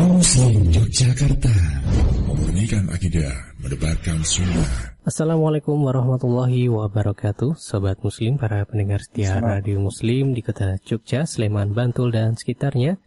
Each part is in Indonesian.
Radio Muslim Yogyakarta, memurnikan akidah, menebarkan sunnah. Assalamualaikum warahmatullahi wabarakatuh. Sobat Muslim, para pendengar setia Radio Muslim di kota Jogja, Sleman, Bantul dan sekitarnya.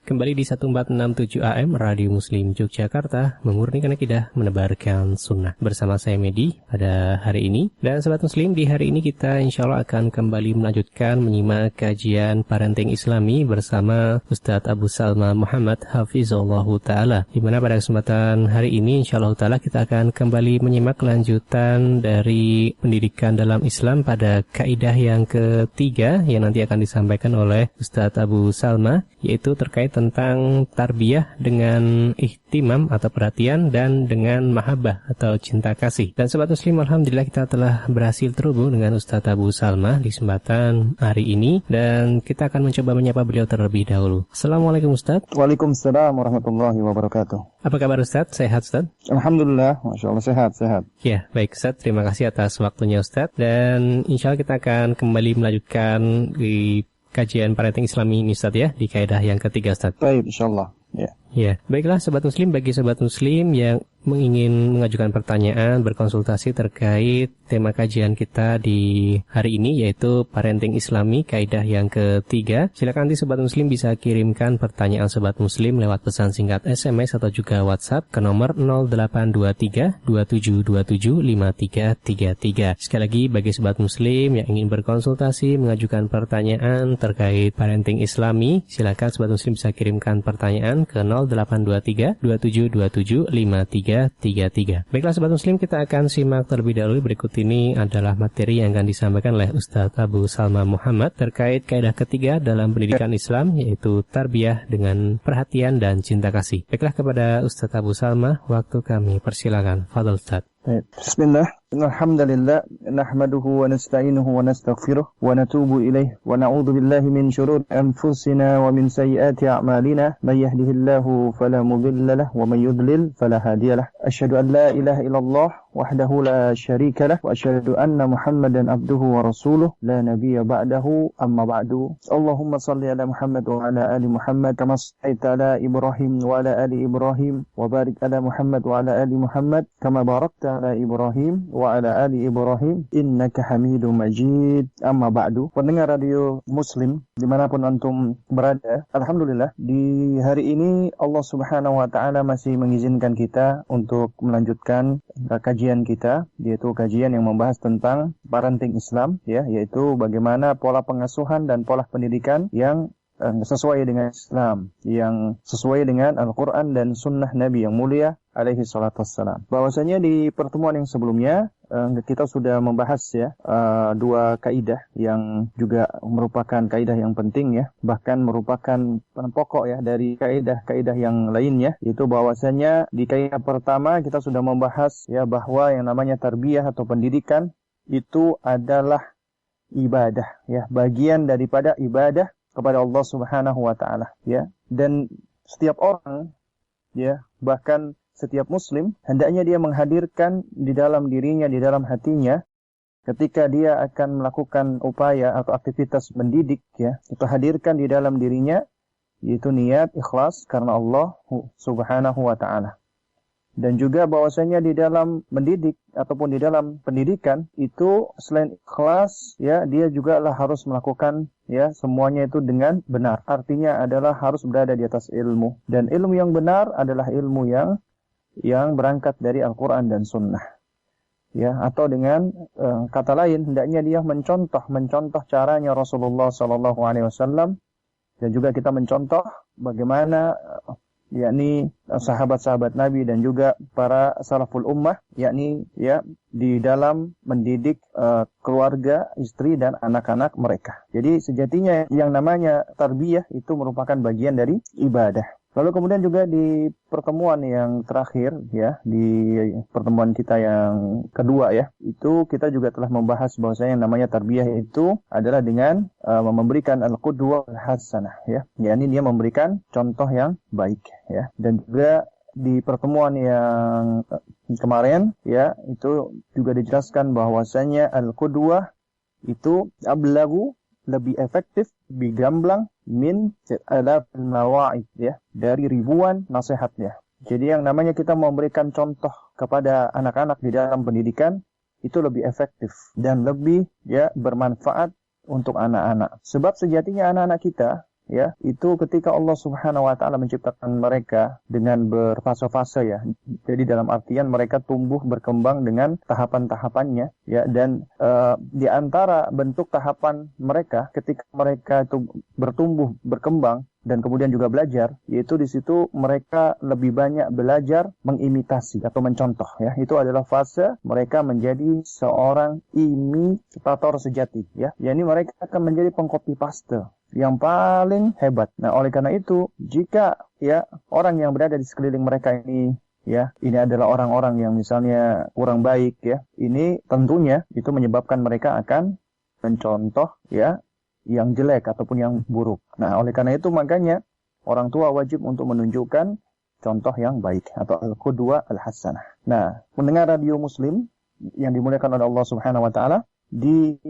Kembali di 1467 AM Radio Muslim Yogyakarta, memurnikan akidah, menebarkan sunnah. Bersama saya Medi pada hari ini. Dan Sobat Muslim, di hari ini kita insya Allah akan kembali melanjutkan menyimak kajian parenting Islami bersama Ustadz Abu Salma Muhammad Hafizallahu Ta'ala. Di mana pada kesempatan hari ini insya Allah Ta'ala kita akan kembali menyimak kelanjutan dari pendidikan dalam Islam pada kaidah yang ketiga yang nanti akan disampaikan oleh Ustadz Abu Salma, yaitu terkait tentang tarbiyah dengan ihtimam atau perhatian dan dengan mahabbah atau cinta kasih. Dan Sobat Muslim, alhamdulillah kita telah berhasil terhubung dengan Ustadz Abu Salma di kesempatan hari ini dan kita akan mencoba menyapa beliau terlebih dahulu. Assalamualaikum Ustadz. Waalaikumsalam warahmatullahi wabarakatuh. Apa kabar Ustadz? Sehat Ustadz? Alhamdulillah, Masya Allah sehat. Ya, baik Ustadz, terima kasih atas waktunya Ustadz. Dan insya Allah kita akan kembali melanjutkan di kajian parenting Islami ini Ustaz ya, di kaidah yang ketiga Ustaz. Baik, insyaallah. Ya, baiklah Sobat Muslim, bagi Sobat Muslim yang ingin mengajukan pertanyaan, berkonsultasi terkait tema kajian kita di hari ini, yaitu parenting Islami, kaidah yang ketiga. Silakan nanti Sobat Muslim bisa kirimkan pertanyaan Sobat Muslim lewat pesan singkat SMS atau juga WhatsApp ke nomor 0823 2727 5333. Sekali lagi, bagi Sobat Muslim yang ingin berkonsultasi, mengajukan pertanyaan terkait parenting Islami, silakan Sobat Muslim bisa kirimkan pertanyaan ke 0823 2727 5333. Baiklah Sobat Muslim, kita akan simak terlebih dahulu. Berikut ini adalah materi yang akan disampaikan oleh Ustadz Abu Salma Muhammad terkait kaidah ketiga dalam pendidikan Islam, yaitu tarbiyah dengan perhatian dan cinta kasih. Baiklah, kepada Ustadz Abu Salma, waktu kami persilakan. Fadhal Ustadz. Bismillah. Alhamdulillah, nahmaduhu wa nasta'inuhu wa nastaghfiruh wa natubu ilaih wa na'udzu billahi min syururi anfusina wa min sayyiati a'malina may yahdihillahu fala mudilla lahu wa may yudlil fala hadiyalah. Asyhadu an la ilaha illallah wahdahu la syarika lah wa asyhadu anna Muhammadan abduhu wa rasuluh la nabiyya ba'dahu, amma ba'du. Allahumma shalli ala Muhammad wa ala ali Muhammad kama shallaita ala Ibrahim wa ala ali Ibrahim wa barik ala Muhammad wa ala ali Muhammad kama barakta ala Ibrahim wa ala ali Ibrahim innaka Hamidum Majid, amma ba'du. Pendengar Radio Muslim dimanapun antum berada, alhamdulillah di hari ini Allah Subhanahu wa taala masih mengizinkan kita untuk melanjutkan kajian kita, yaitu kajian yang membahas tentang parenting Islam, ya, yaitu bagaimana pola pengasuhan dan pola pendidikan yang sesuai dengan Islam, yang sesuai dengan Al-Quran dan Sunnah Nabi yang mulia alaihi salatu wassalam. Bahwasanya di pertemuan yang sebelumnya kita sudah membahas ya dua kaidah yang juga merupakan kaidah yang penting ya, bahkan merupakan pokok ya dari kaidah-kaidah yang lainnya, yaitu bahwasanya di kaidah pertama kita sudah membahas ya bahwa yang namanya tarbiyah atau pendidikan itu adalah ibadah ya, bagian daripada ibadah kepada Allah Subhanahu wa taala ya. Dan setiap orang ya, bahkan setiap muslim hendaknya dia menghadirkan di dalam dirinya, di dalam hatinya, ketika dia akan melakukan upaya atau aktivitas mendidik ya, itu hadirkan di dalam dirinya yaitu niat ikhlas karena Allah Subhanahu wa taala. Dan juga bahwasanya di dalam mendidik ataupun di dalam pendidikan itu selain ikhlas ya, dia juga lah harus melakukan ya semuanya itu dengan benar. Artinya adalah harus berada di atas ilmu, dan ilmu yang benar adalah ilmu yang berangkat dari Al-Quran dan Sunnah ya, atau dengan kata lain hendaknya dia mencontoh caranya Rasulullah SAW, dan juga kita mencontoh bagaimana yakni sahabat-sahabat Nabi dan juga para salaful ummah, yakni ya di dalam mendidik keluarga, istri dan anak-anak mereka. Jadi sejatinya yang namanya tarbiyah itu merupakan bagian dari ibadah. Lalu kemudian juga di pertemuan yang terakhir ya, di pertemuan kita yang kedua ya, itu kita juga telah membahas bahwasanya yang namanya tarbiyah itu adalah dengan memberikan al-qudwah al-hasanah ya, yakni dia memberikan contoh yang baik ya. Dan juga di pertemuan yang kemarin ya, itu juga dijelaskan bahwasanya al-qudwah itu ablagu lebih efektif, lebih gamblang min alafil mawa'id, ya, dari ribuan nasihatnya. Jadi yang namanya kita memberikan contoh kepada anak-anak di dalam pendidikan itu lebih efektif dan lebih ya bermanfaat untuk anak-anak. Sebab sejatinya anak-anak kita ya, itu ketika Allah Subhanahu wa taala menciptakan mereka dengan berfase-fase ya. Jadi dalam artian mereka tumbuh berkembang dengan tahapan-tahapannya ya, dan di antara bentuk tahapan mereka ketika mereka itu bertumbuh, berkembang dan kemudian juga belajar, yaitu di situ mereka lebih banyak belajar mengimitasi atau mencontoh ya. Itu adalah fase mereka menjadi seorang imitator sejati ya. Yani mereka akan menjadi pengcopy paste yang paling hebat. Nah, oleh karena itu, jika ya orang yang berada di sekeliling mereka ini ya, ini adalah orang-orang yang misalnya kurang baik ya, ini tentunya itu menyebabkan mereka akan mencontoh ya yang jelek ataupun yang buruk. Nah, oleh karena itu makanya orang tua wajib untuk menunjukkan contoh yang baik atau al-qudwah al-hasanah. Nah, mendengar radio Muslim yang dimuliakan oleh Allah Subhanahu wa taala, di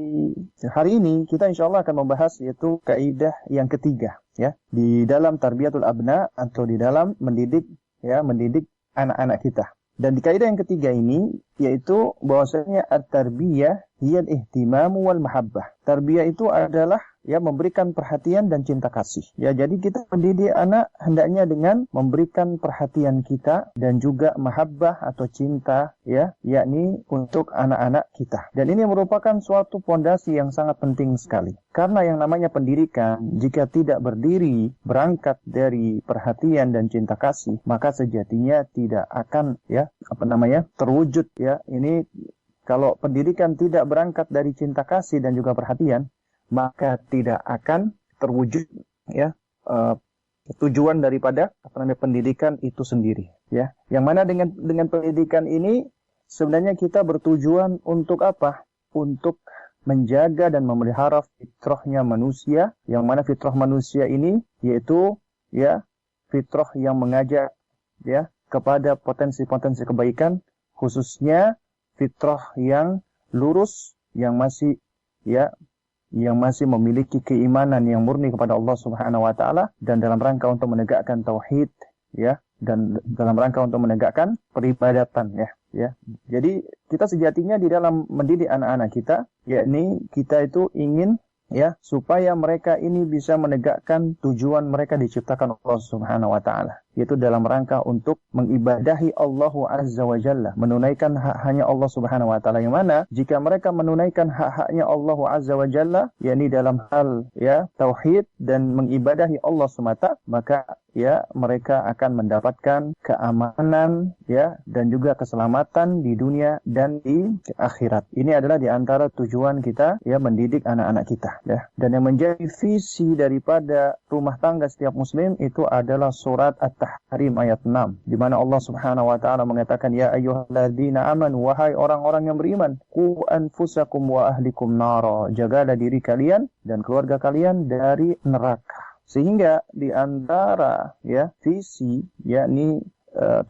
hari ini kita insyaallah akan membahas yaitu kaidah yang ketiga ya di dalam tarbiyatul abna atau di dalam mendidik anak-anak kita. Dan di kaidah yang ketiga ini yaitu bahwasanya at-tarbiyah hiya al-ihtimam wal mahabbah. Tarbiyah itu adalah ya memberikan perhatian dan cinta kasih. Ya, jadi kita mendidik anak hendaknya dengan memberikan perhatian kita dan juga mahabbah atau cinta ya, yakni untuk anak-anak kita. Dan ini merupakan suatu pondasi yang sangat penting sekali. Karena yang namanya pendidikan jika tidak berdiri berangkat dari perhatian dan cinta kasih, maka sejatinya tidak akan terwujud ya. Ini kalau pendidikan tidak berangkat dari cinta kasih dan juga perhatian, maka tidak akan terwujud ya tujuan daripada pendidikan itu sendiri ya. Yang mana dengan pendidikan ini sebenarnya kita bertujuan untuk apa? Untuk menjaga dan memelihara fitrahnya manusia, yang mana fitrah manusia ini yaitu ya fitrah yang mengajak ya kepada potensi-potensi kebaikan, khususnya fitrah yang lurus, yang masih memiliki keimanan yang murni kepada Allah Subhanahu wa taala, dan dalam rangka untuk menegakkan tauhid ya, dan dalam rangka untuk menegakkan peribadatan ya. Jadi kita sejatinya di dalam mendidik anak-anak kita, yakni kita itu ingin ya supaya mereka ini bisa menegakkan tujuan mereka diciptakan Allah Subhanahu wa taala, yaitu dalam rangka untuk mengibadahi Allah Azza wa Jalla, menunaikan hak-haknya Allah Subhanahu wa taala, yang mana jika mereka menunaikan hak-haknya Allah Azza wa Jalla, yakni dalam hal ya tauhid dan mengibadahi Allah semata, maka ya mereka akan mendapatkan keamanan ya dan juga keselamatan di dunia dan di akhirat. Ini adalah di antara tujuan kita ya mendidik anak-anak kita ya. Dan yang menjadi visi daripada rumah tangga setiap muslim itu adalah surat At-Tahrim ayat 6, di mana Allah Subhanahu wa taala mengatakan, ya ayyuhalladzina amanu, wahai orang-orang yang beriman, qu anfusakum wa ahlikum nara, jagalah diri kalian dan keluarga kalian dari neraka. Sehingga di antara ya visi yakni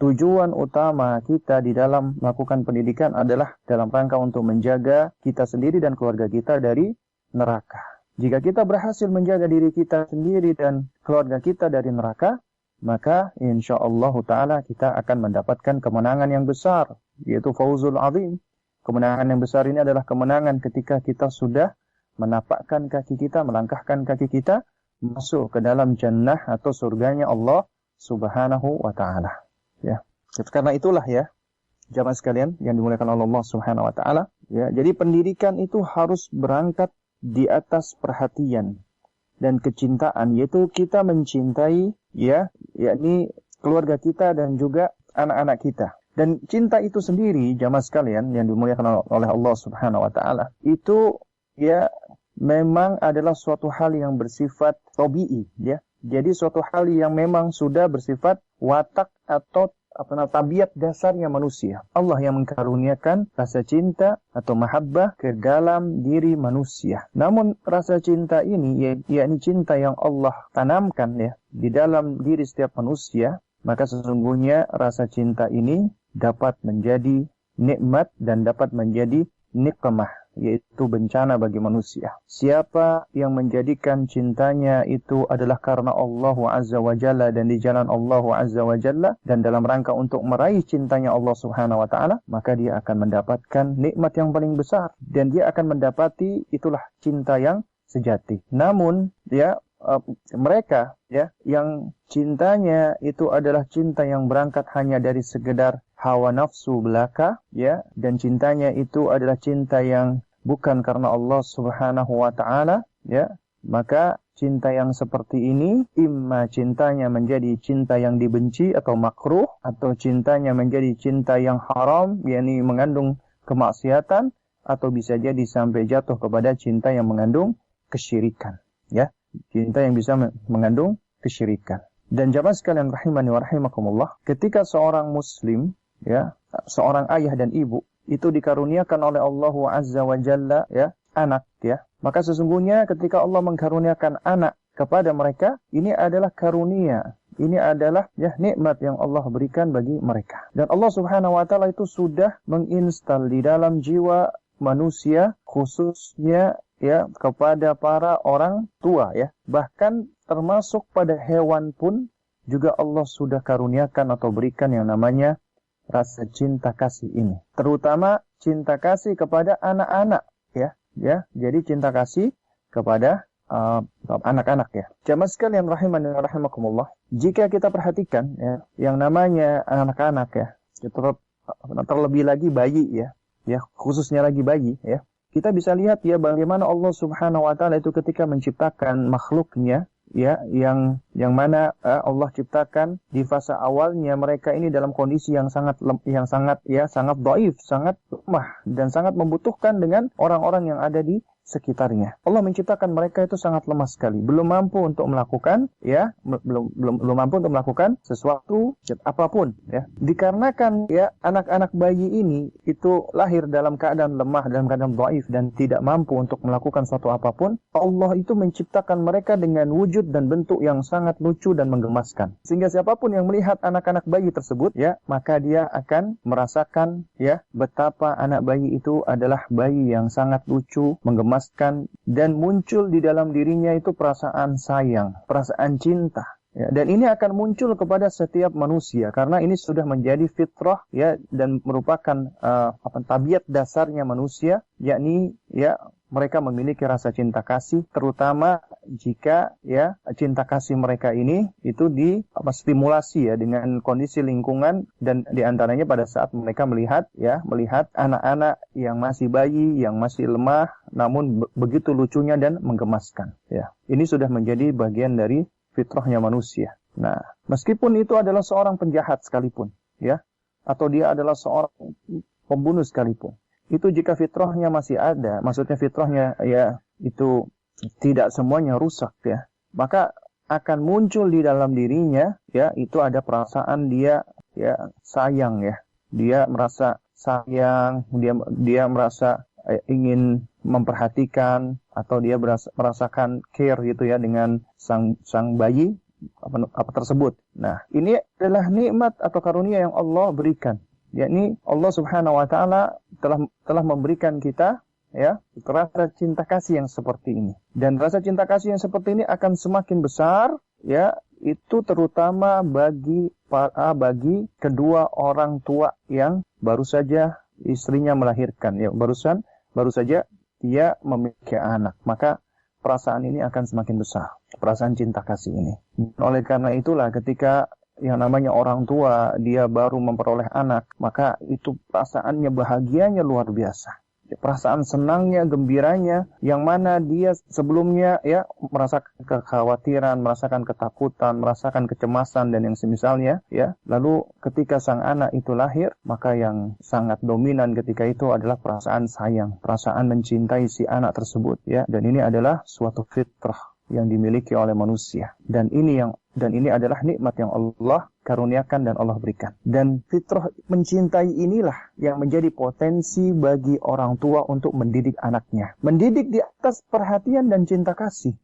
tujuan utama kita di dalam melakukan pendidikan adalah dalam rangka untuk menjaga kita sendiri dan keluarga kita dari neraka. Jika kita berhasil menjaga diri kita sendiri dan keluarga kita dari neraka, maka insyaallah taala kita akan mendapatkan kemenangan yang besar, yaitu fauzul azim. Kemenangan yang besar ini adalah kemenangan ketika kita sudah menapakkan kaki kita, melangkahkan kaki kita masuk ke dalam jannah atau surganya Allah Subhanahu wa taala ya. Karena itulah ya jamaah sekalian yang dimuliakan oleh Allah Subhanahu wa taala ya, jadi pendidikan itu harus berangkat di atas perhatian dan kecintaan, yaitu kita mencintai ya yakni keluarga kita dan juga anak-anak kita. Dan cinta itu sendiri jamaah sekalian yang dimuliakan oleh Allah Subhanahu wa taala itu ya memang adalah suatu hal yang bersifat tabi'i ya. Jadi suatu hal yang memang sudah bersifat watak atau tabiat dasarnya manusia. Allah yang mengkaruniakan rasa cinta atau mahabbah ke dalam diri manusia. Namun rasa cinta ini yakni cinta yang Allah tanamkan ya di dalam diri setiap manusia, maka sesungguhnya rasa cinta ini dapat menjadi nikmat dan dapat menjadi nikmah yaitu bencana bagi manusia. Siapa yang menjadikan cintanya itu adalah karena Allah Azza wa Jalla dan di jalan Allah Azza wa Jalla dan dalam rangka untuk meraih cintanya Allah Subhanahu wa taala, maka dia akan mendapatkan nikmat yang paling besar dan dia akan mendapati itulah cinta yang sejati. Namun mereka yang cintanya itu adalah cinta yang berangkat hanya dari sekedar hawa nafsu belaka, dan cintanya itu adalah cinta yang bukan karena Allah Subhanahu wa taala, maka cinta yang seperti ini imma cintanya menjadi cinta yang dibenci atau makruh, atau cintanya menjadi cinta yang haram, yakni mengandung kemaksiatan, atau bisa jadi sampai jatuh kepada cinta yang mengandung kesyirikan, cinta yang bisa mengandung kesyirikan. Dan jamaah sekalian rahimani wa rahimakumullah, ketika seorang muslim, seorang ayah dan ibu itu dikaruniakan oleh Allah Azza wa Jalla anak, maka sesungguhnya ketika Allah mengkaruniakan anak kepada mereka, ini adalah karunia, ini adalah nikmat yang Allah berikan bagi mereka. Dan Allah Subhanahu wa taala itu sudah menginstal di dalam jiwa manusia, khususnya kepada para orang tua, bahkan termasuk pada hewan pun juga Allah sudah karuniakan atau berikan yang namanya rasa cinta kasih ini, terutama cinta kasih kepada anak-anak, jadi cinta kasih kepada anak-anak, Jamaah sekalian rahimani wa rahimakumullah, jika kita perhatikan yang namanya anak-anak, terlebih lagi bayi, khususnya lagi bayi, kita bisa lihat bagaimana Allah Subhanahu wa taala itu ketika menciptakan makhluknya, yang mana Allah ciptakan di fase awalnya mereka ini dalam kondisi yang sangat dhaif, sangat lemah dan sangat membutuhkan dengan orang-orang yang ada di sekitarnya. Allah menciptakan mereka itu sangat lemah sekali, belum mampu untuk melakukan belum mampu untuk melakukan sesuatu apapun, dikarenakan anak-anak bayi ini itu lahir dalam keadaan lemah, dalam keadaan dhaif dan tidak mampu untuk melakukan suatu apapun. Allah itu menciptakan mereka dengan wujud dan bentuk yang sangat lucu dan menggemaskan, sehingga siapapun yang melihat anak-anak bayi tersebut, maka dia akan merasakan betapa anak bayi itu adalah bayi yang sangat lucu, menggemaskan, dan muncul di dalam dirinya itu perasaan sayang, perasaan cinta. Dan ini akan muncul kepada setiap manusia karena ini sudah menjadi fitrah, dan merupakan tabiat dasarnya manusia, yakni mereka memiliki rasa cinta kasih, terutama jika cinta kasih mereka ini itu stimulasi dengan kondisi lingkungan, dan diantaranya pada saat mereka melihat anak-anak yang masih bayi, yang masih lemah, namun begitu lucunya dan menggemaskan. Ini sudah menjadi bagian dari fitrahnya manusia. Nah, meskipun itu adalah seorang penjahat sekalipun, atau dia adalah seorang pembunuh sekalipun, itu jika fitrahnya masih ada, maksudnya fitrahnya itu tidak semuanya rusak, maka akan muncul di dalam dirinya itu ada perasaan dia sayang, dia merasa sayang, dia merasa ingin memperhatikan, atau dia merasakan care dengan sang bayi apa tersebut. Nah, ini adalah nikmat atau karunia yang Allah berikan, yakni Allah Subhanahu wa taala telah memberikan kita rasa cinta kasih yang seperti ini. Dan rasa cinta kasih yang seperti ini akan semakin besar, itu terutama bagi kedua orang tua yang baru saja istrinya melahirkan, baru saja dia memiliki anak, maka perasaan ini akan semakin besar, perasaan cinta kasih ini. Oleh karena itulah ketika yang namanya orang tua dia baru memperoleh anak, maka itu perasaannya bahagianya luar biasa. Perasaan senangnya, gembiranya, yang mana dia sebelumnya merasakan kekhawatiran, merasakan ketakutan, merasakan kecemasan dan yang semisalnya, lalu ketika sang anak itu lahir, maka yang sangat dominan ketika itu adalah perasaan sayang, perasaan mencintai si anak tersebut, dan ini adalah suatu fitrah yang dimiliki oleh manusia, dan ini adalah nikmat yang Allah karuniakan dan Allah berikan. Dan fitrah mencintai inilah yang menjadi potensi bagi orang tua untuk mendidik anaknya. Mendidik di atas perhatian dan cinta kasih.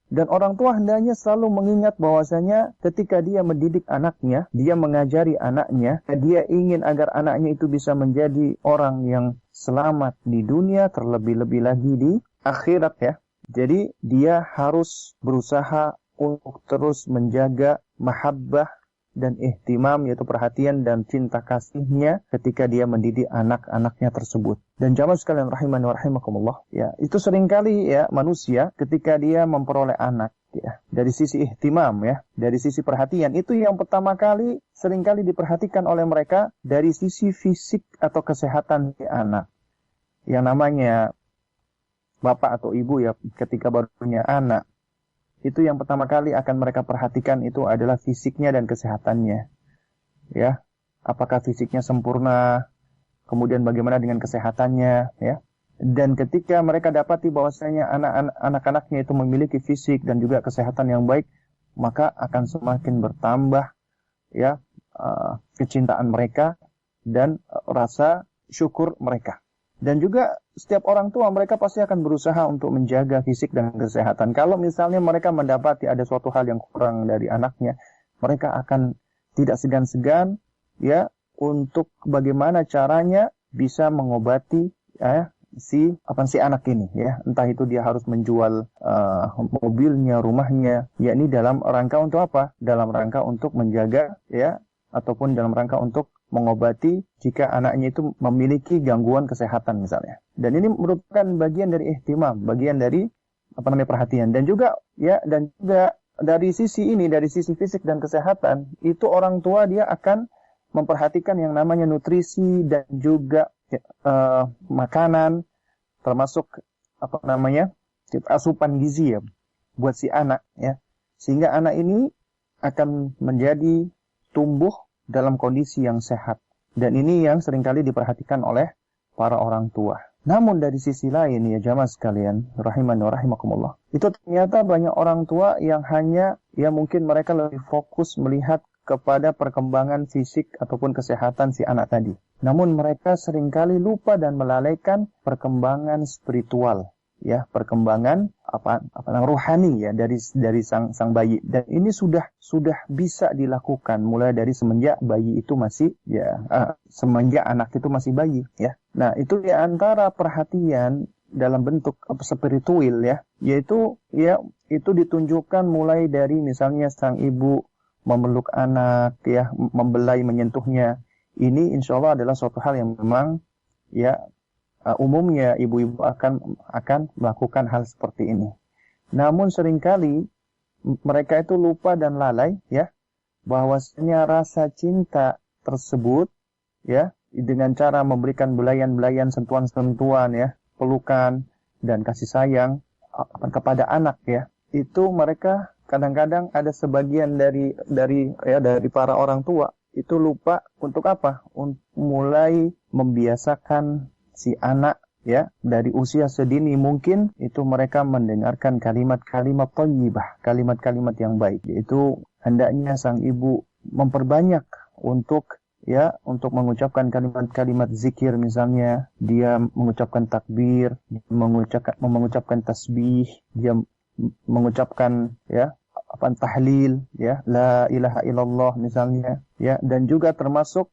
Dan orang tua hendaknya selalu mengingat bahwasanya ketika dia mendidik anaknya, dia mengajari anaknya, dia ingin agar anaknya itu bisa menjadi orang yang selamat di dunia, terlebih-lebih lagi di akhirat ya. Jadi dia harus berusaha untuk terus menjaga mahabbah dan ihtimam, yaitu perhatian dan cinta kasihnya ketika dia mendidik anak-anaknya tersebut. Dan jamaah sekalian rahimani wa rahimakumullah, ya, itu seringkali ya manusia ketika dia memperoleh anak ya, dari sisi ihtimam ya, dari sisi perhatian, itu yang pertama kali seringkali diperhatikan oleh mereka dari sisi fisik atau kesehatan si anak. Yang namanya bapak atau ibu ya, ketika baru punya anak, itu yang pertama kali akan mereka perhatikan itu adalah fisiknya dan kesehatannya. Ya, apakah fisiknya sempurna, kemudian bagaimana dengan kesehatannya, ya. Dan ketika mereka dapati bahwasanya anak-anaknya itu memiliki fisik dan juga kesehatan yang baik, maka akan semakin bertambah ya kecintaan mereka dan rasa syukur mereka. Dan juga setiap orang tua mereka pasti akan berusaha untuk menjaga fisik dan kesehatan. Kalau misalnya mereka mendapati ada suatu hal yang kurang dari anaknya, mereka akan tidak segan-segan ya untuk bagaimana caranya bisa mengobati si anak ini ya. Entah itu dia harus menjual mobilnya, rumahnya, yakni dalam rangka untuk apa? Dalam rangka untuk menjaga ya, ataupun dalam rangka untuk mengobati jika anaknya itu memiliki gangguan kesehatan misalnya. Dan ini merupakan bagian dari ihtimam, bagian dari perhatian. Dan juga dari sisi ini, dari sisi fisik dan kesehatan, itu orang tua dia akan memperhatikan yang namanya nutrisi dan juga makanan, termasuk asupan gizi ya buat si anak ya, sehingga anak ini akan menjadi tumbuh dalam kondisi yang sehat. Dan ini yang seringkali diperhatikan oleh para orang tua. Namun dari sisi lain ya jamaah sekalian rahimani wa rahimakumullah, itu ternyata banyak orang tua yang hanya ya mungkin mereka lebih fokus melihat kepada perkembangan fisik ataupun kesehatan si anak tadi. Namun mereka seringkali lupa dan melalaikan perkembangan spiritual ya, perkembangan rohani ya dari sang bayi. Dan ini sudah bisa dilakukan mulai dari semenjak bayi itu masih semenjak anak itu masih bayi ya. Nah, itu di antara perhatian dalam bentuk spiritual ya, yaitu ya itu ditunjukkan mulai dari misalnya sang ibu memeluk anak ya, membelai, menyentuhnya. Ini insya Allah adalah suatu hal yang memang ya umumnya ibu-ibu akan melakukan hal seperti ini. Namun seringkali mereka itu lupa dan lalai ya, bahwasanya rasa cinta tersebut ya, dengan cara memberikan belayan-belayan, sentuhan-sentuhan ya, pelukan dan kasih sayang kepada anak ya, itu mereka kadang-kadang ada sebagian dari para orang tua itu lupa untuk apa? Untuk mulai membiasakan si anak ya dari usia sedini mungkin itu mereka mendengarkan kalimat-kalimat thayyibah, kalimat-kalimat yang baik. Yaitu hendaknya sang ibu memperbanyak untuk mengucapkan kalimat-kalimat zikir, misalnya dia mengucapkan takbir, mengucapkan tasbih, dia mengucapkan tahlil ya, la ilaha illallah misalnya ya, dan juga termasuk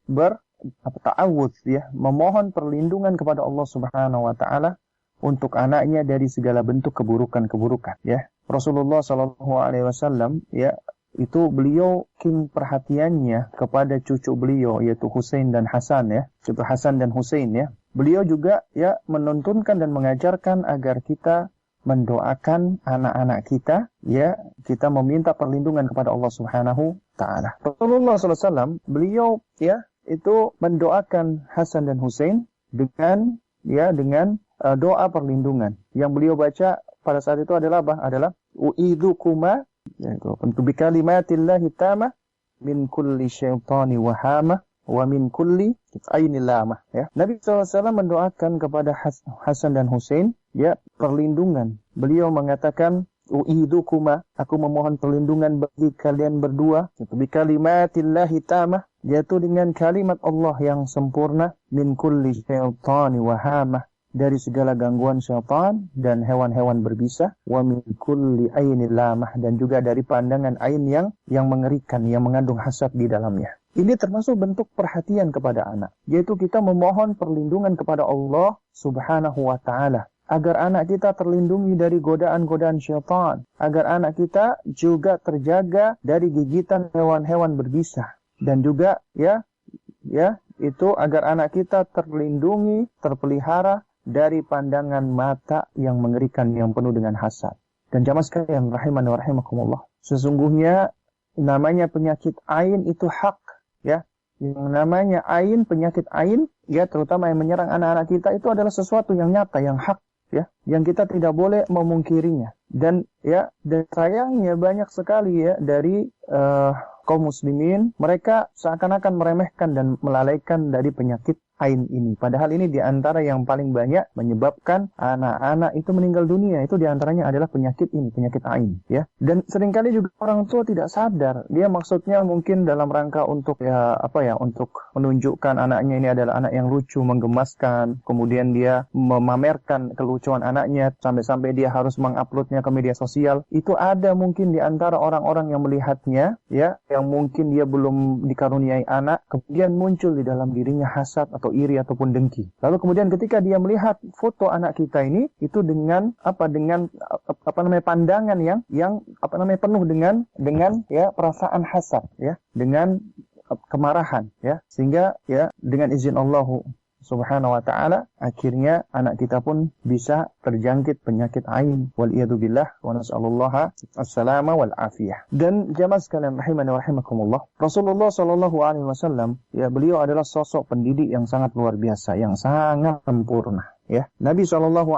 ta'awudz ya, memohon perlindungan kepada Allah Subhanahu wa taala untuk anaknya dari segala bentuk keburukan-keburukan ya. Rasulullah sallallahu alaihi wasallam ya, itu beliau perhatiannya kepada cucu beliau yaitu Husain dan Hasan ya, cucu Hasan dan Husain ya. Beliau juga ya menuntunkan dan mengajarkan agar kita mendoakan anak-anak kita ya, kita meminta perlindungan kepada Allah Subhanahu taala. Rasulullah sallallahu alaihi wasallam beliau ya itu mendoakan Hasan dan Husain dengan doa perlindungan. Yang beliau baca pada saat itu adalah apa? Adalah u'idzukuma, yaitu untuk bikalimatillahi tamah min kulli syaitani wahama wa min kulli ainil lamah ya. Nabi SAW mendoakan kepada Hasan dan Husain ya perlindungan. Beliau mengatakan u'idzukuma, aku memohon perlindungan bagi kalian berdua, yaitu bikalimatillahi tamah, yaitu dengan kalimat Allah yang sempurna, min kulli syaitani wahama, dari segala gangguan syaitan dan hewan-hewan berbisa, wa min kulli ainil lamah, dan juga dari pandangan ain yang mengerikan, yang mengandung hasad di dalamnya. Ini termasuk bentuk perhatian kepada anak, yaitu kita memohon perlindungan kepada Allah Subhanahu wa ta'ala agar anak kita terlindungi dari godaan-godaan syaitan, agar anak kita juga terjaga dari gigitan hewan-hewan berbisa, dan juga itu agar anak kita terlindungi, terpelihara dari pandangan mata yang mengerikan, yang penuh dengan hasad. Dan jamaah sekalian rahimani wa rahimakumullah, sesungguhnya namanya penyakit ain itu hak, ya. Yang namanya ain, penyakit ain, ya, terutama yang menyerang anak-anak kita, itu adalah sesuatu yang nyata, yang hak, ya, yang kita tidak boleh memungkirinya. Dan sayangnya banyak sekali ya dari kaum muslimin, mereka seakan-akan meremehkan dan melalaikan dari penyakit ain ini. Padahal ini diantara yang paling banyak menyebabkan anak-anak itu meninggal dunia. Itu diantaranya adalah penyakit ini, penyakit ain. Ya. Dan seringkali juga orang tua tidak sadar. Dia maksudnya mungkin dalam rangka untuk untuk menunjukkan anaknya ini adalah anak yang lucu, menggemaskan. Kemudian dia memamerkan kelucuan anaknya sampai-sampai dia harus menguploadnya ke media sosial. Itu ada mungkin di antara orang-orang yang melihatnya, ya, yang mungkin dia belum dikaruniai anak, kemudian muncul di dalam dirinya hasad atau iri ataupun dengki. Lalu kemudian ketika dia melihat foto anak kita ini, itu dengan pandangan yang penuh dengan ya perasaan hasad, ya, dengan kemarahan, ya, sehingga ya dengan izin Allah Subhanahu wa ta'ala, akhirnya anak kita pun bisa terjangkit penyakit ain. Wal'iyadzubillah wa nas'alullaha as-salama wal afiyah. Dan jamaah sekalian rahimani wa rahimakumullah, Rasulullah SAW, ya, beliau adalah sosok pendidik yang sangat luar biasa, yang sangat sempurna. Ya, Nabi SAW,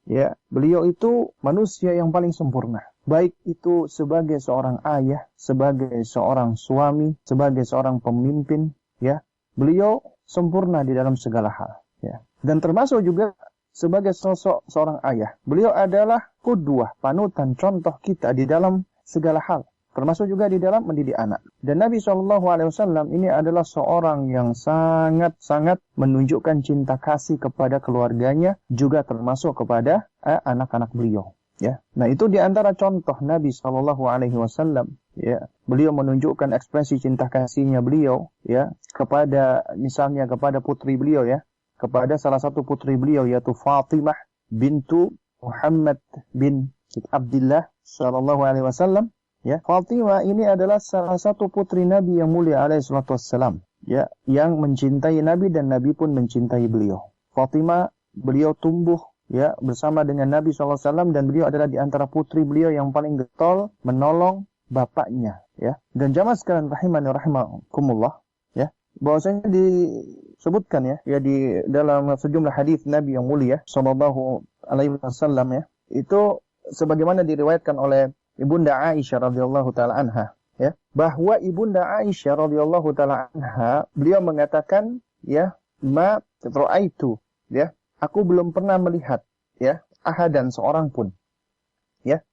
ya, beliau itu manusia yang paling sempurna. Baik itu sebagai seorang ayah, sebagai seorang suami, sebagai seorang pemimpin, ya, beliau sempurna di dalam segala hal, ya. Dan termasuk juga sebagai sosok seorang ayah, beliau adalah qudwah, panutan, contoh kita di dalam segala hal, termasuk juga di dalam mendidik anak. Dan Nabi SAW ini adalah seorang yang sangat-sangat menunjukkan cinta kasih kepada keluarganya, juga termasuk kepada anak-anak beliau. Ya, nah itu di antara contoh Nabi SAW. Ya, beliau menunjukkan ekspresi cinta kasihnya beliau, ya, misalnya kepada putri beliau, ya, kepada salah satu putri beliau, yaitu Fatimah bintu Muhammad bin Abdullah SAW. Ya, Fatimah ini adalah salah satu putri Nabi yang mulia alaihissalam, ya, yang mencintai Nabi dan Nabi pun mencintai beliau. Fatimah, beliau tumbuh, ya, bersama dengan Nabi SAW, dan beliau adalah di antara putri beliau yang paling getol menolong bapaknya, ya. Dan jamaah sekalian rahimani rahimakumullah, ya, bahwasanya disebutkan ya di dalam sejumlah hadis Nabi yang mulia sallallahu alaihi wasallam, ya, itu sebagaimana diriwayatkan oleh Ibunda Aisyah radhiyallahu taala anha, ya, bahwa Ibunda Aisyah radhiyallahu taala anha, beliau mengatakan, ya, ma ra'aitu, ya, aku belum pernah melihat, ya, ahadan, seorang pun, ya,